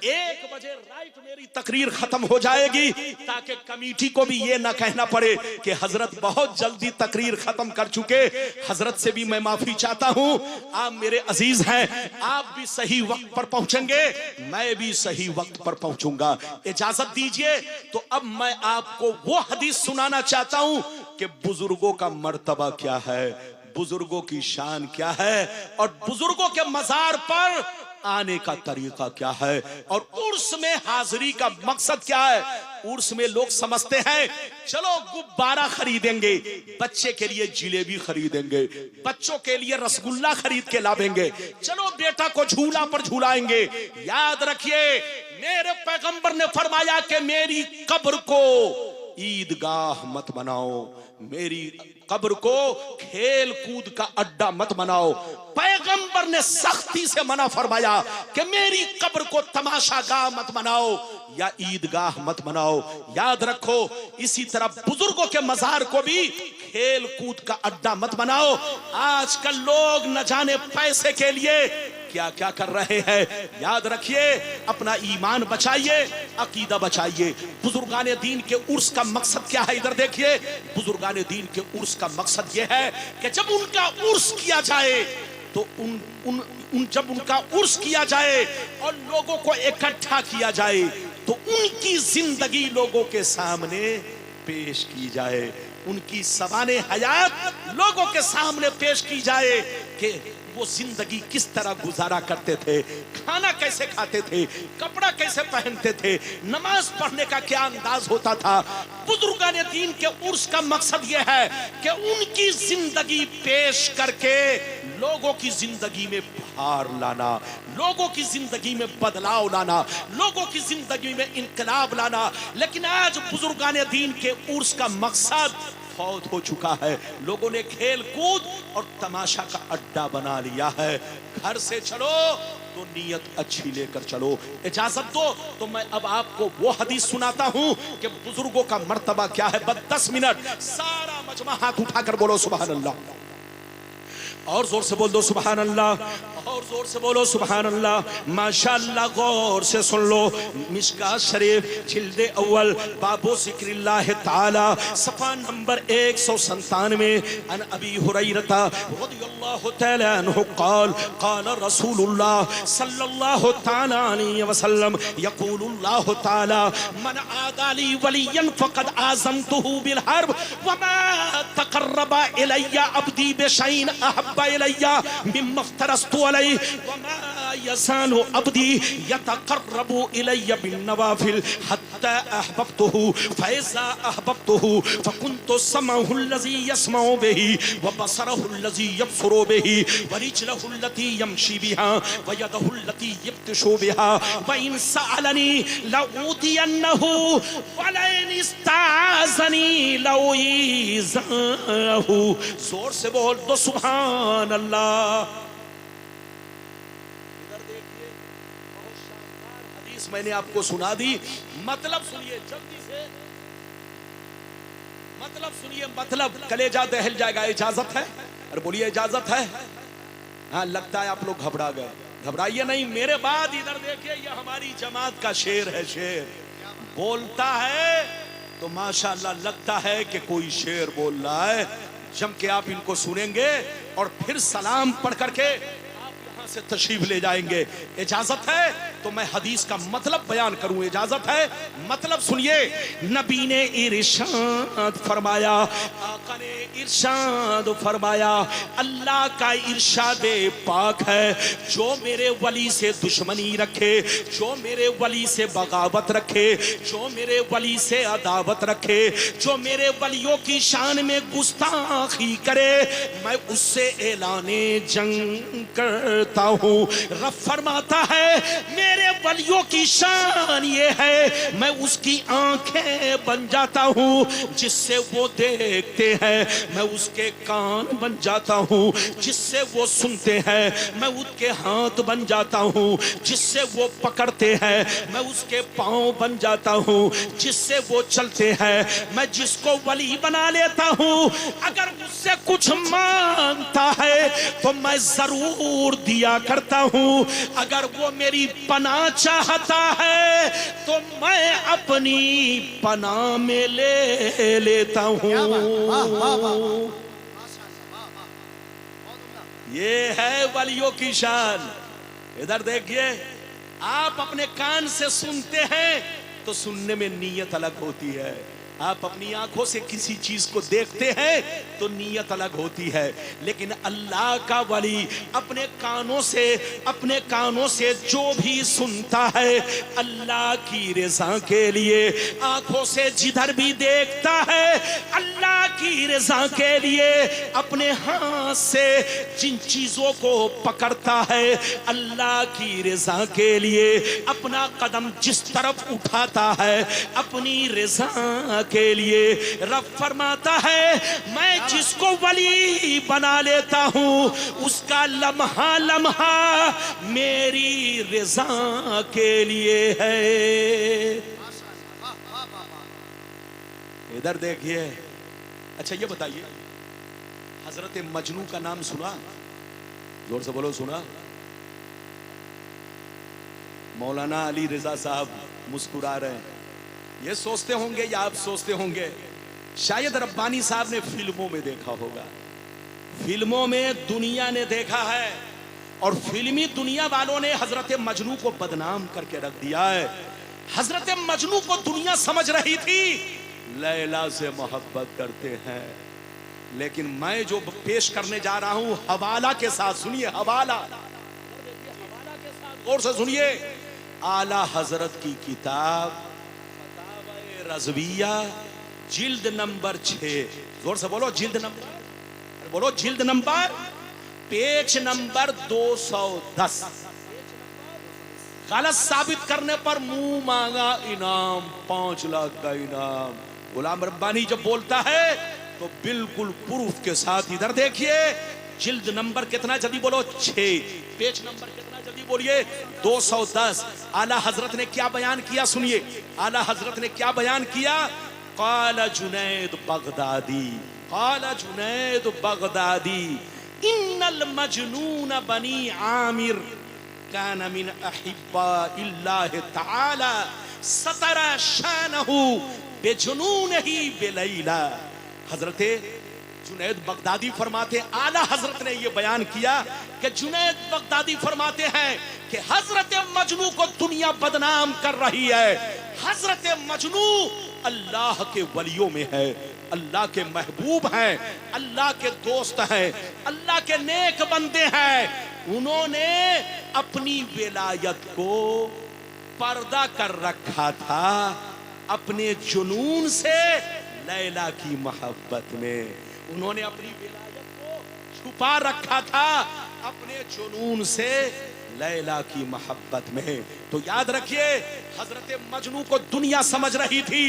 1 बजे राइट मेरी तकरीर खत्म हो जाएगी, ताकि कमेटी को भी ये ना कहना पड़े कि हजरत बहुत जल्दी तकरीर खत्म कर चुके। हजरत से भी मैं माफी चाहता हूं। आप मेरे अजीज हैं, आप भी सही वक्त पर पहुंचेंगे, मैं भी सही वक्त पर पहुंचूंगा। इजाजत दीजिए तो अब मैं आपको वो हदीस सुनाना चाहता हूं कि बुजुर्गों का मर्तबा क्या है, बुजुर्गों की शान क्या है, और बुजुर्गों के मजार पर आने का तरीका क्या है, और उर्स में हाजिरी का मकसद क्या है। उर्स में लोग समझते हैं चलो गुब्बारा खरीदेंगे, बच्चे के लिए जिलेबी खरीदेंगे, बच्चों के लिए रसगुल्ला खरीद के लावेंगे, चलो बेटा को झूला पर झूलाएंगे। याद रखिए, मेरे पैगंबर ने फरमाया कि मेरी कब्र को ईदगाह मत बनाओ, मेरी कब्र को खेल कूद का अड्डा मत बनाओ। पैगंबर ने सख्ती से मना फरमाया कि मेरी कब्र को तमाशागाह मत बनाओ या ईदगाह मत बनाओ। याद रखो, इसी तरह बुजुर्गों के मजार को भी खेल कूद का अड्डा मत बनाओ। आजकल लोग न जाने पैसे के लिए क्या क्या कर रहे हैं। याद रखिए, अपना ईमान बचाइए, अकीदा बचाइए। बुजुर्गाने दीन के उर्स का मकसद क्या है, इधर देखिए। बुजुर्गाने दीन के उर्स का मकसद यह है कि जब उनका उर्स किया जाए तो जब उनका उर्स किया जाए और लोगों को इकट्ठा किया जाए तो उनकी जिंदगी लोगों के सामने पेश की जाए, उनकी सवाने हयात लोगों के सामने पेश की जाए कि वो जिंदगी किस तरह गुजारा करते थे, खाना कैसे खाते थे, कपड़ा कैसे पहनते थे, नमाज पढ़ने का क्या अंदाज होता था। बुजुर्गान दीन के उर्स का मकसद यह है कि उनकी जिंदगी पेश करके लोगों की जिंदगी में बहार लाना, लोगों की जिंदगी में बदलाव लाना, लोगों की जिंदगी में इनकलाब लाना। लेकिन आज बुजुर्गान दीन के उर्स का मकसद फौत हो चुका है। लोगों ने खेल कूद और तमाशा का अड्डा बना लिया है। घर से चलो तो नीयत अच्छी लेकर चलो। इजाजत दो तो मैं अब आपको वो हदीस सुनाता हूं कि बुजुर्गों का मर्तबा क्या है। बस 10 मिनट सारा मजमा हाथ उठाकर बोलो सुभान अल्लाह, और जोर से बोल दो सुभान अल्लाह, और जोर से बोलो सुभान अल्लाह। माशाअल्लाह, गौर से सुन लो। मिशकात शरीफ जिल्दे अव्वल बाबो जिक्रिल्लाह ताला सफा नंबर 197 अन अबी हुरैरता रदियल्लाहु तआला अन्हु क़ाल क़ाल रसूलुल्लाह सल्लल्लाहु तआला अलैहि वसल्लम यक़ूलुल्लाहु तआला मन आदाली वलियन फ़क़द आज़मतुहु बिल हर्ब व मा तक़र्रबा इलैया अब्दी बिशैइन अहब्बा इलैया मिम्मा इफ्तरस्तु अलैहि व मा यज़ालु अब्दी यतक़र्रबु इलैया बिन नवाफिल हत्ता अहबब्तुहु फ़इज़ा अहबब्तुहु फ़कुन्तु समअहु अल्लज़ी यस्मउ बिही व बसरहु अल्लज़ी यबसुरु बिही व रिजलहु अल्लती यमशी बिहा व यदहु अल्लती यब्तिशु बिहा व इन सअलनी लऊतियन्नहु व लइन इस्ताज़नी लऊइज़हु। जोर से बोल दो सुभान अल्लाह। मैंने आपको सुना दी, मतलब सुनिए जल्दी से, मतलब सुनिए, मतलब कलेजा दहल जाएगा। इजाजत है? अरे बोलिए इजाजत है? हाँ, लगता है आप लोग घबरा गए। घबराइए नहीं, मेरे बाद इधर देखिए, ये हमारी जमात का शेर है। शेर बोलता है तो माशाअल्लाह लगता है कि कोई शेर बोल रहा है। जम के आप इनको सुनेंगे और फिर सलाम पढ़ करके से तशरीफ ले जाएंगे। इजाजत है तो मैं हदीस का मतलब बयान करूं। इजाजत है? मतलब सुनिए। नबी ने इरशाद फरमाया, आका ने इरशाद फरमाया, अल्लाह का इरशाद पाक है, जो मेरे वली से दुश्मनी रखे, जो मेरे वली से बगावत रखे, जो मेरे वली से अदावत रखे, जो मेरे वलियों की शान में गुस्ताखी करे, मैं उससे ऐलाने जंग करता हूं। रब फरमाता है मेरे वलियों की शान ये है, मैं उसकी आंखें बन जाता हूं जिससे वो देखते हैं, मैं उसके कान बन जाता हूं जिससे वो सुनते हैं, मैं उसके हाथ बन जाता हूं जिससे वो पकड़ते हैं, मैं उसके पांव बन जाता हूं जिससे वो चलते हैं। मैं जिसको वली बना लेता हूं, अगर मुझसे कुछ मांगता है तो मैं जरूर दिया करता हूं। अगर वो मेरी पनाह चाहता है तो मैं अपनी पनाह में ले लेता हूं। ये है वलियों की शान। इधर देखिए, आप अपने कान से सुनते हैं तो सुनने में नीयत अलग होती है, आप अपनी आंखों से किसी चीज को देखते हैं तो नीयत अलग होती है, लेकिन अल्लाह का वली अपने कानों से जो भी सुनता है अल्लाह की रज़ा के लिए, आंखों से जिधर भी देखता है अल्लाह की रज़ा के लिए, अपने हाथ से जिन चीजों को पकड़ता है अल्लाह की रज़ा के लिए, अपना कदम जिस तरफ उठाता है अपनी रज़ा के लिए, रब फरमाता है मैं जिसको वली बना लेता हूं उसका लम्हा लम्हा मेरी रज़ा के लिए है। इधर देखिए। अच्छा ये बताइए, हजरत मजनू का नाम सुना? जोर से बोलो, सुना? मौलाना अली रजा साहब मुस्कुरा रहे हैं। ये सोचते होंगे या आप सोचते होंगे शायद रब्बानी साहब ने फिल्मों में देखा होगा, फिल्मों में दुनिया ने देखा है और फिल्मी दुनिया वालों ने हजरत मजनू को बदनाम करके रख दिया है। हजरत मजनू को दुनिया समझ रही थी लैला से मोहब्बत करते हैं, लेकिन मैं जो पेश करने जा रहा हूं हवाला के साथ सुनिए, हवाला के साथ गौर से सुनिए। आला हजरत की किताब फतावा रज़विया जिल्द नंबर 6, जोर से बोलो जिल्द नंबर, बोलो जिल्द नंबर, पेज नंबर 210। गलत साबित करने पर मुंह मांगा इनाम, 5 लाख का इनाम। गुलाम रब्बानी जब बोलता है तो बिल्कुल प्रूफ के साथ इधर देखिए, जिल्द नंबर कितना जल्दी बोलो 6, पेज नंबर कितना जल्दी बोलिए 210। आला हजरत ने क्या बयान किया सुनिए, आला हजरत ने क्या बयान किया। क़ाल जुनैद बगदादी, क़ाल जुनैद बगदादी इन्नल मजनून बनी आमिर कान मिन अहिब्बा इल्लाह तआला सतरा शानहु बेजुनूनही बिलैला। हजरत जुनैद बगदादी फरमाते, आला हजरत ने यह बयान किया कि जुनैद बगदादी फरमाते हैं कि हजरत मजनू को दुनिया बदनाम कर रही है। हजरत मजनू अल्लाह के वलियों में है, अल्लाह के महबूब हैं, अल्लाह के दोस्त हैं, अल्लाह के नेक बंदे हैं। उन्होंने अपनी विलायत को पर्दा कर रखा था अपने जुनून से लैला की मोहब्बत में। उन्होंने अपनी विलायत को छुपा रखा था अपने जुनून से लैला की मोहब्बत में। तो याद रखिए, हजरत मजनू को दुनिया समझ रही थी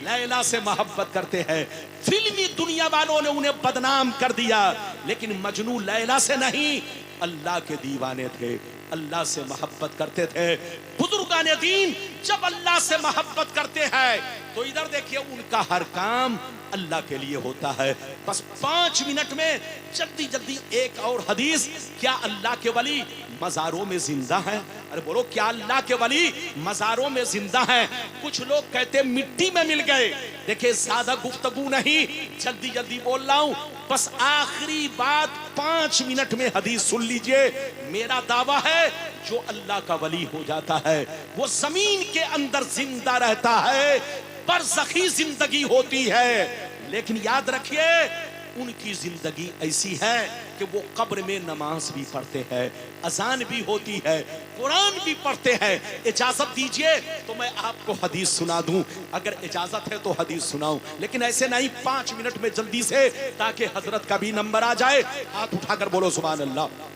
लैला से मोहब्बत करते हैं। फिल्मी दुनिया वालों ने उन्हें बदनाम कर दिया, लेकिन मजनू लैला से नहीं अल्लाह के दीवाने थे, अल्लाह से मोहब्बत करते थे। बुजुर्गान दीन जब अल्लाह से मोहब्बत करते हैं तो इधर देखिए उनका हर काम अल्लाह के लिए होता है। बस 5 मिनट में जल्दी जल्दी एक और हदीस। क्या अल्लाह के वली मज़ारों में जिंदा हैं? अरे बोलो, क्या अल्लाह के वली मज़ारों में जिंदा हैं? कुछ लोग कहते मिट्टी में मिल गए। देखिए ज्यादा गुफ्तगू नहीं, जल्दी जल्दी बोल रहा हूं, बस आखिरी बात 5 मिनट में हदीस सुन लीजिए। मेरा दावा है जो अल्लाह का वली हो जाता है वो जमीन के अंदर जिंदा रहता है, बरज़खी जिंदगी होती है। लेकिन याद रखिए उनकी जिंदगी ऐसी है कि वो कब्र में नमाज भी पढ़ते हैं, अजान भी होती है, कुरान भी पढ़ते हैं। इजाजत दीजिए तो मैं आपको हदीस सुना दूं, अगर इजाजत है तो हदीस सुनाऊं, लेकिन ऐसे नहीं 5 मिनट में जल्दी से, ताकि हजरत का भी नंबर आ जाए। हाथ उठाकर बोलो सुभान अल्लाह,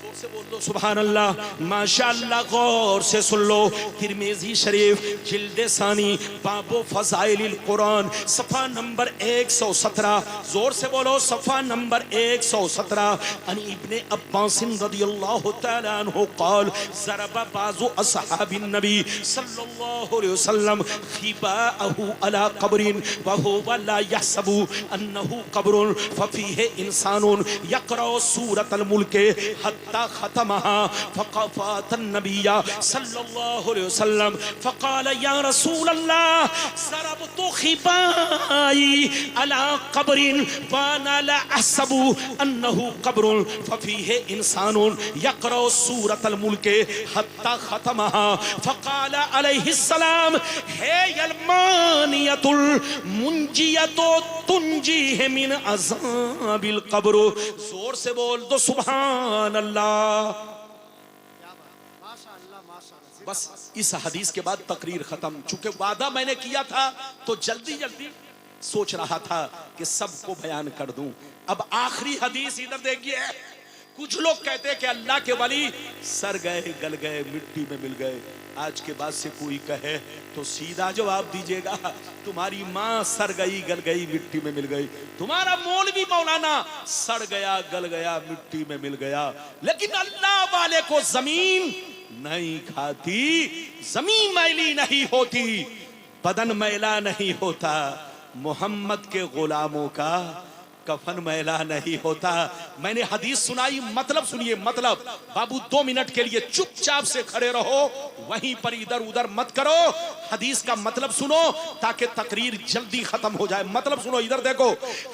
जोर से बोल दो सुभान अल्लाह, माशाअल्लाह। गौर से सुन लो, तिरमिज़ी शरीफ जिल्द सानी बाबो फज़ाइलिल कुरान सफ़ा नंबर 117, जोर से बोलो सफ़ा नंबर 117। अन इब्ने अब्बास रदियल्लाहु तआला अन्हु क़ाल ज़रबा बाज़ु अस्हाबिन नबी सल्लल्लाहु अलैहि वसल्लम ख़िबाअहु अला क़ब्रिन व हुवा ला यहसबु अन्नहु क़ब्रुन फ़फ़ीहि इंसानुन यक़रअु सूरतल मुल्क हत्ता खतमहा फ़क़फ़ातन नबिया सल्लल्लाहु अलैहि वसल्लम फ़क़ाल या रसूल अल्लाह ज़रबतु ख़िबाई अला क़ब्रिन व अना ला अहसबु अन्नहु क़ब्रुन फ़फ़ीहि इंसानुन यक़रअु सूरतल मुल्क हत्ता खतमहा फ़क़ाल अलैहिस्सलाम हियल मानियतुल मुंजियतु तुंजीहि मिन अज़ाबिल क़ब्र। जोर से बोल दो सुभान अल्लाह। बस इस हदीस के बाद तकरीर खत्म। चूंकि वादा मैंने किया था तो जल्दी जल्दी सोच रहा था कि सबको बयान कर दूं। अब आखिरी हदीस इधर देखिए। कुछ लोग कहते हैं कि अल्लाह के वली सर गए, गल गए, मिट्टी में मिल गए। आज के बाद से कोई कहे तो सीधा जवाब दीजिएगा, तुम्हारी माँ सर गई, गल गई, मिट्टी में मिल गई। तुम्हारा मौलवी मौलाना सड़ गया, गल गया, मिट्टी में मिल गया। लेकिन अल्लाह वाले को जमीन नहीं खाती, जमीन मैली नहीं होती, बदन मैला नहीं होता। मोहम्मद के गुलामों का कफन मैला नहीं होता। मैंने हदीस सुनाई, मतलब सुनिए, मतलब बाबू 2 मिनट के लिए चुपचाप से खड़े रहो, वहीं पर इधर उधर मत करो। हदीस का मतलब सुनो ताकि तकरीर जल्दी खत्म हो जाए। मतलब सुनो, इधर देखो।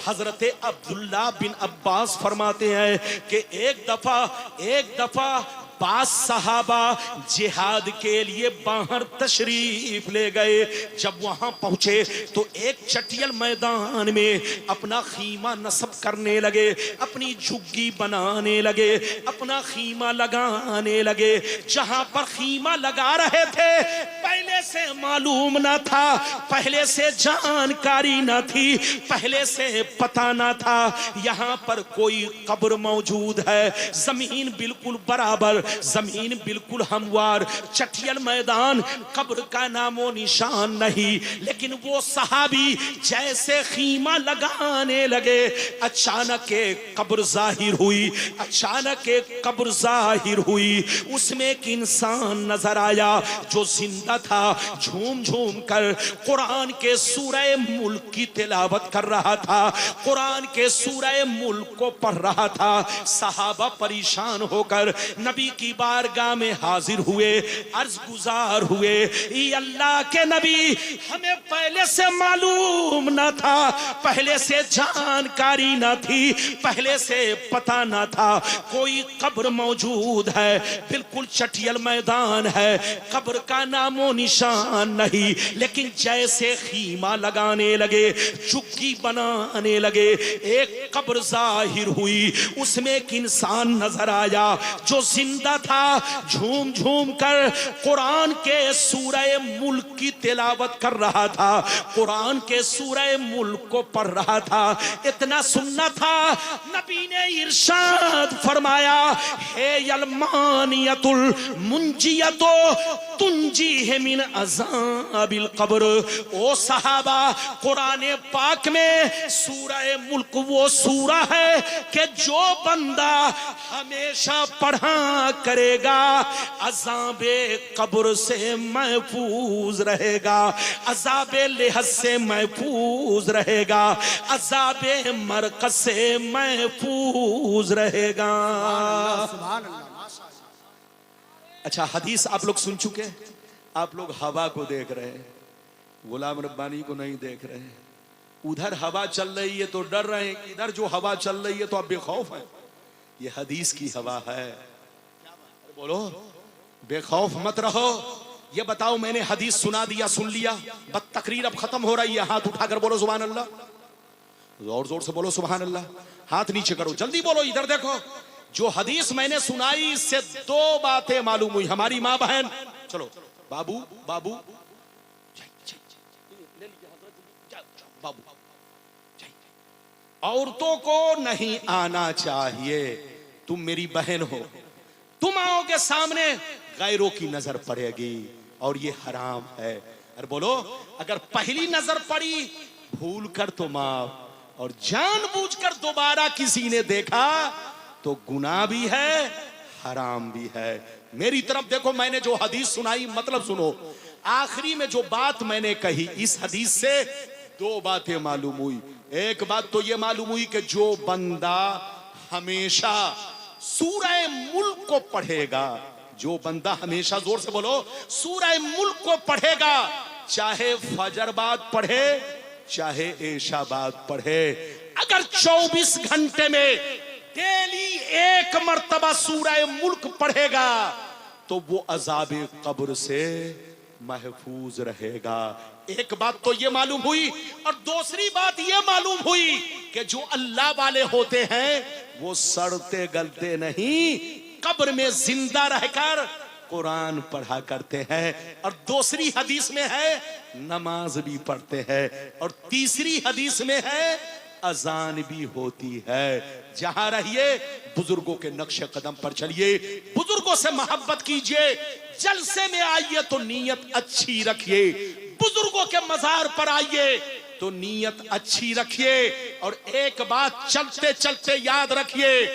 हजरत अब्दुल्ला बिन अब्बास फरमाते हैं कि एक दफा 5 सहाबा जिहाद के लिए बाहर तशरीफ ले गए। जब वहां पहुंचे तो एक चटियल मैदान में अपना खीमा नस्ब करने लगे, अपनी झुग्गी बनाने लगे, अपना खीमा लगाने लगे। जहां पर खीमा लगा रहे थे पहले से मालूम ना था, पहले से जानकारी ना थी, पहले से पता ना था यहां पर कोई कब्र मौजूद है। जमीन बिल्कुल बराबर, जमीन बिल्कुल हमवार, चटियल मैदान, कब्र का नामो निशान नहीं। लेकिन वो सहाबी जैसे खीमा लगाने लगे, अचानक एक कब्र जाहिर हुई, अचानक एक कब्र जाहिर हुई। उसमें एक इंसान नजर आया जो जिंदा था, झूम झूम कर कुरान के सूरह मुल्क की तिलावत कर रहा था, कुरान के सूरह मुल्क को पढ़ रहा था। सहाबा परेशान होकर नबी की बारगाह में हाजिर हुए, अर्ज गुजार हुए, ये अल्लाह के नबी, हमें पहले से मालूम ना था, पहले से जानकारी ना थी, पहले से पता ना था कोई कब्र मौजूद है, बिल्कुल चटियल मैदान है, कब्र का नामो निशान नहीं। लेकिन जैसे खीमा लगाने लगे, चुक्की बनाने लगे, एक कब्र जाहिर हुई, उसमें एक इंसान नजर आया जो जिंदा था, झूम झूम कर कुरान के सूरह मुल्क की तिलावत कर रहा था, कुरान के सूरह मुल्क को पढ़ रहा था। इतना सुनना था, नबी ने इरशाद फरमाया, हे यलमानियतुल मुंजियतो तुंजी है मिन अज़ाबिल कब्र। ओ सहाबा, कुरान पाक में सूरह मुल्क वो सूरा है कि जो बंदा हमेशा पढ़ा करेगा अज़ाबे कब्र से महफूज रहेगा, अज़ाबे लेहज से महफूज रहेगा, अज़ाबे मरकज से महफूज रहेगा। सुभान अल्लाह, माशाअल्लाह। अच्छा, हदीस आप लोग सुन चुके, आप लोग हवा को देख रहे हैं, गुलाम रब्बानी को नहीं देख रहे हैं। उधर हवा चल रही है तो डर रहे हैं, इधर जो हवा चल रही है तो आप बेखौफ हैं। ये हदीस की हवा है। बोलो, बेखौफ मत रहो। ये बताओ, मैंने हदीस सुना दिया, सुन लिया, बस तकरीर अब खत्म हो रही है। हाथ उठाकर बोलो सुभान अल्लाह, जोर जोर से बोलो सुभान अल्लाह। हाथ नीचे करो, जल्दी बोलो। इधर देखो, जो हदीस मैंने सुनाई इससे 2 बातें मालूम हुई। हमारी माँ बहन, चलो बाबू बाबू बाबू, औरतों को नहीं आना चाहिए। तुम मेरी बहन हो, तुम आओगे सामने गैरों की नजर पड़ेगी और ये हराम है। अरे बोलो, अगर पहली नजर पड़ी भूल कर तो माफ, और जानबूझकर दोबारा किसी ने देखा तो गुनाह भी है, हराम भी है। मेरी तरफ देखो, मैंने जो हदीस सुनाई, मतलब सुनो। आखिरी में जो बात मैंने कही, इस हदीस से 2 बातें मालूम हुई। एक बात तो ये मालूम हुई कि जो बंदा हमेशा सूरह मुल्क को पढ़ेगा, जो बंदा हमेशा, जोर से बोलो, सूरह मुल्क को पढ़ेगा, चाहे फजर बाद पढ़े चाहे ऐशा बाद पढ़े, अगर 24 घंटे में डेली 1 मर्तबा सूरह मुल्क पढ़ेगा तो वो अज़ाबे कब्र से महफूज रहेगा। एक बात तो ये मालूम हुई, और दूसरी बात ये मालूम हुई कि जो अल्लाह वाले होते हैं वो सड़ते गलते नहीं, कब्र में जिंदा रहकर कुरान पढ़ा करते हैं। और दूसरी हदीस में है नमाज भी पढ़ते हैं, और तीसरी हदीस में है अजान भी होती है। जहां रहिए बुजुर्गों के नक्शे कदम पर चलिए, बुजुर्गों से मोहब्बत कीजिए, जलसे में आइए तो नीयत अच्छी रखिए, बुजुर्गों के मजार पर आइए तो नीयत अच्छी रखिए। और एक बात चलते चलते याद रखिए,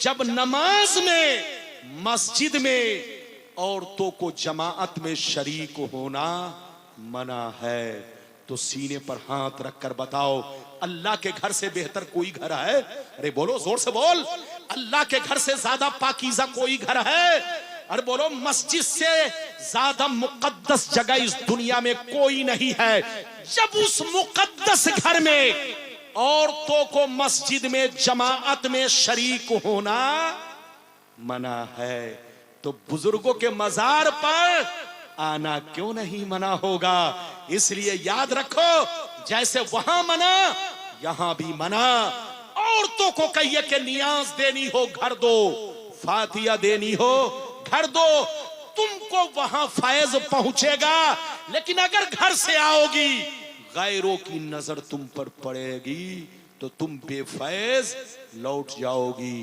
जब नमाज में मस्जिद में औरतों को जमाअत में शरीक होना मना है तो सीने पर हाथ रखकर बताओ, अल्लाह के घर से बेहतर कोई घर है? अरे बोलो, जोर से बोल। अल्लाह के घर से ज्यादा पाकीज़ा कोई घर है? अरे बोलो, मस्जिद से ज्यादा मुकद्दस जगह इस दुनिया में कोई नहीं है। जब उस मुकद्दस घर में औरतों को मस्जिद में जमाअत में शरीक होना मना है, तो बुजुर्गों के मजार पर आना क्यों नहीं मना होगा? इसलिए याद रखो, जैसे वहां मना यहां भी मना। औरतों को कहिए कि नियाज देनी हो घर दो, फातिया देनी हो घर दो, तुमको वहां फैज पहुंचेगा। लेकिन अगर घर से आओगी, गैरों की नजर तुम पर पड़ेगी, तो तुम बेफैज लौट जाओगी,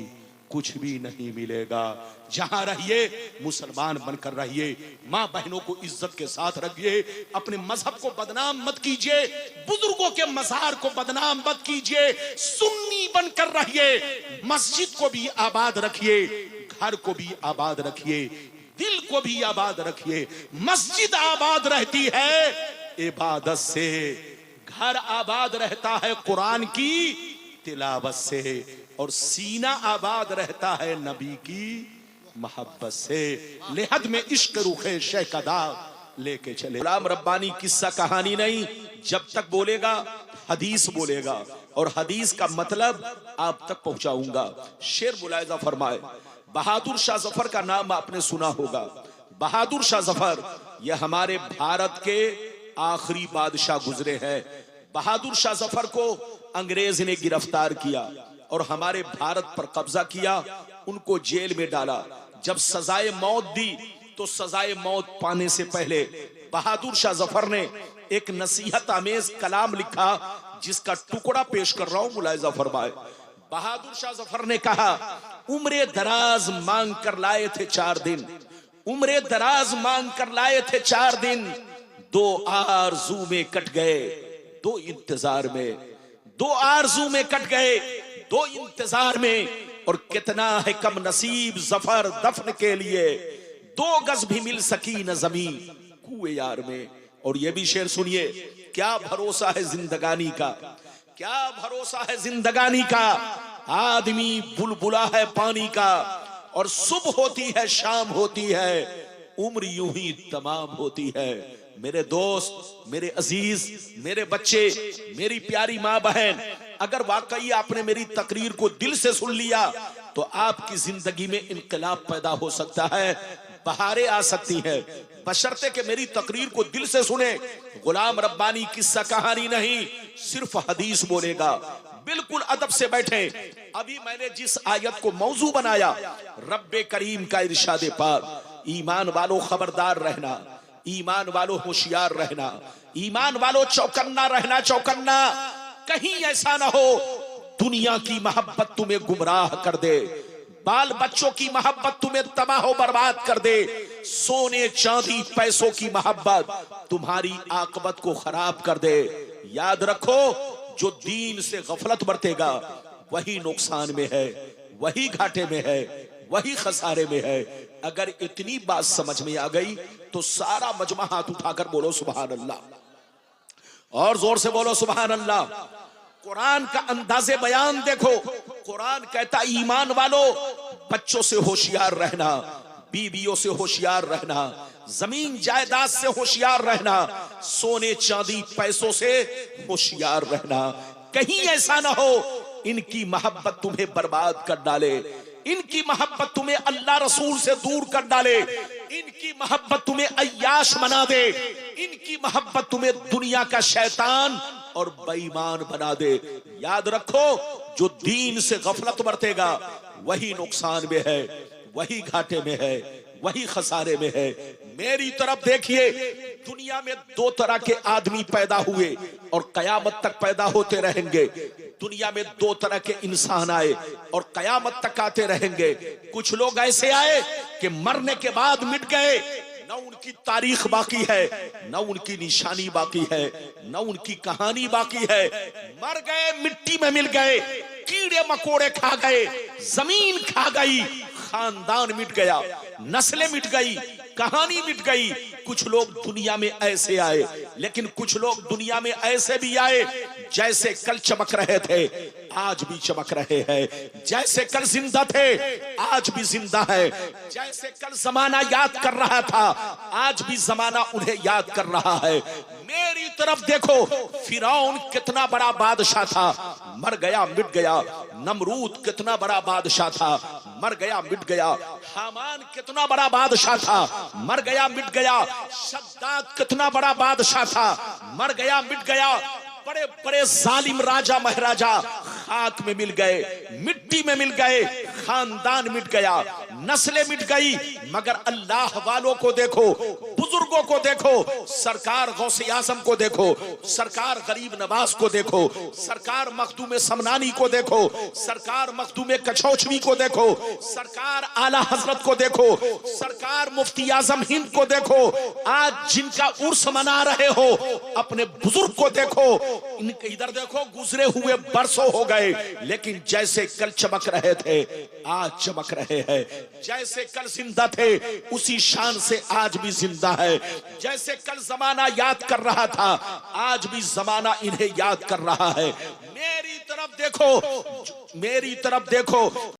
कुछ भी नहीं मिलेगा। जहां रहिए मुसलमान बनकर रहिए, मां बहनों को इज्जत के साथ रखिए, अपने मजहब को बदनाम मत कीजिए, बुजुर्गों के मजार को बदनाम मत कीजिए, सुन्नी बनकर रहिए, मस्जिद को भी आबाद रखिए, घर को भी आबाद रखिए, दिल को भी आबाद रखिए। मस्जिद आबाद रहती है इबादत से, घर आबाद रहता है कुरान की तिलावत से, और सीना आबाद रहता है नबी की मोहब्बत से। लेहद में इश्क रुखे शेकदा लेके चले। गुलाम रब्बानी किस्सा कहानी नहीं, जब तक बोलेगा हदीस बोलेगा, और हदीस का मतलब आप तक पहुंचाऊंगा। शेर मुलायजा फरमाए, बहादुर शाह जफर का नाम आपने सुना होगा। बहादुर शाह जफर ये हमारे भारत के आखिरी बादशाह गुजरे हैं। बहादुर शाह जफर को अंग्रेज ने गिरफ्तार किया और हमारे भारत पर कब्जा किया, उनको जेल में डाला। जब सजाए मौत दी, तो सजाए मौत पाने से पहले बहादुर शाह जफर ने एक नसीहत आमेज कलाम लिखा, जिसका टुकड़ा पेश कर रहा हूं, मुलायजा फरमाए। बहादुर शाह जफर ने कहा, उम्रे दराज मांग कर लाए थे 4 दिन, उम्रे दराज मांग कर लाए थे 4 दिन, 2 आरज़ू में कट गए 2 इंतजार में, 2 आरज़ू में कट गए 2 इंतजार में। और कितना है कम नसीब जफर दफन के लिए, 2 गज भी मिल सकी न जमीन कुए यार में। और ये भी शेर सुनिए, क्या भरोसा है जिंदगानी का, क्या भरोसा है जिंदगानी का, आदमी बुलबुला है पानी का, और सुबह होती है शाम होती है, उम्र यूं ही तमाम होती है। मेरे दोस्त, मेरे अजीज, मेरे बच्चे, मेरी प्यारी माँ बहन, अगर वाकई आपने मेरी तकरीर को दिल से सुन लिया, तो आपकी जिंदगी में इनकलाब पैदा हो सकता है, बहारें आ सकती हैं, बशर्ते कि मेरी तकरीर को दिल से सुने। गुलाम रब्बानी किस्सा कहानी नहीं, सिर्फ हदीस बोलेगा, बिल्कुल अदब से बैठे। अभी मैंने जिस आयत को मौजू बनाया, रब्बे करीम का इरशाद पाक, ईमान वालों खबरदार रहना, ईमान वालों होशियार रहना, ईमान वालों चौकन्ना रहना, चौकन्ना। कहीं ऐसा ना हो दुनिया की मोहब्बत तुम्हें गुमराह कर दे, बाल बच्चों की मोहब्बत तुम्हें तबाह बर्बाद कर दे, सोने चांदी पैसों की मोहब्बत तुम्हारी आकबत को खराब कर दे। याद रखो, जो दीन से गफलत बरतेगा वही नुकसान में है, वही घाटे में है, वही खसारे में है। अगर इतनी बात समझ में आ गई तो सारा मजमा हाथ उठाकर बोलो सुभान अल्लाह, और जोर से बोलो सुभान अल्लाह। कुरान का अंदाज़े बयान देखो, कुरान कहता ईमान वालों बच्चों से होशियार रहना, बीवियों से होशियार रहना, जमीन जायदाद से होशियार रहना, सोने चांदी पैसों से होशियार रहना। कहीं ऐसा ना हो इनकी मोहब्बत तुम्हें बर्बाद कर डाले, इनकी मोहब्बत तुम्हें अल्लाह रसूल से दूर कर डाले, इनकी मोहब्बत तुम्हें अय्याश बना दे, इनकी मोहब्बत तुम्हें दुनिया का शैतान और बेईमान बना दे। याद रखो, जो दीन से गफलत बरतेगा वही नुकसान में है, वही घाटे में है, वही खसारे में है। मेरी तरफ देखिए, दुनिया में 2 तरह के आदमी पैदा हुए और कयामत तक पैदा होते रहेंगे। दुनिया में 2 तरह के इंसान आए और कयामत तक आते रहेंगे। कुछ लोग ऐसे आए कि मरने के बाद मिट गए, न उनकी तारीख बाकी है, न उनकी निशानी बाकी है, न उनकी कहानी बाकी है। मर गए, मिट्टी में मिल गए, कीड़े मकोड़े खा गए, जमीन खा गई, खानदान मिट गया, नस्लें मिट गई, कहानी मिट गई। कुछ लोग दुनिया में ऐसे आए, लेकिन कुछ लोग दुनिया में ऐसे भी आए जैसे कल चमक रहे थे आज भी चमक रहे हैं, जैसे कल जिंदा थे आज भी जिंदा है, जैसे कल जमाना याद कर रहा था आज भी जमाना उन्हें याद कर रहा है। मेरी तरफ देखो, फिरौन कितना बड़ा बादशाह था, मर गया मिट गया। नमरूद कितना बड़ा बादशाह था, मर गया मिट गया। हामान कितना बड़ा बादशाह था, मर गया मिट गया। शद्दाद कितना बड़ा बादशाह था, मर गया मिट गया। बड़े बड़े जालिम राजा महाराजा खाक में मिल गए, मिट्टी में मिल गए, खानदान मिट गया, नस्लें मिट गई। मगर अल्लाह वालों को देखो, बुजुर्गों को देखो, सरकार गौसे आजम को देखो, सरकार गरीब नवाज को देखो, सरकार मखदूम समनानी को देखो, सरकार मखदूम कछौचवी को देखो, सरकार आला हजरत को देखो, सरकार मुफ्ती आजम हिंद को देखो। आज जिनका उर्स मना रहे हो अपने बुजुर्ग को देखो, इनके इधर देखो, गुजरे हुए बरसों हो गए लेकिन जैसे कल चमक रहे थे आज चमक रहे हैं। जैसे कल जिंदा थे उसी शान से आज भी जिंदा है। जैसे कल जमाना याद कर रहा था आज भी जमाना इन्हें याद कर रहा है। मेरी तरफ देखो, मेरी तरफ देखो।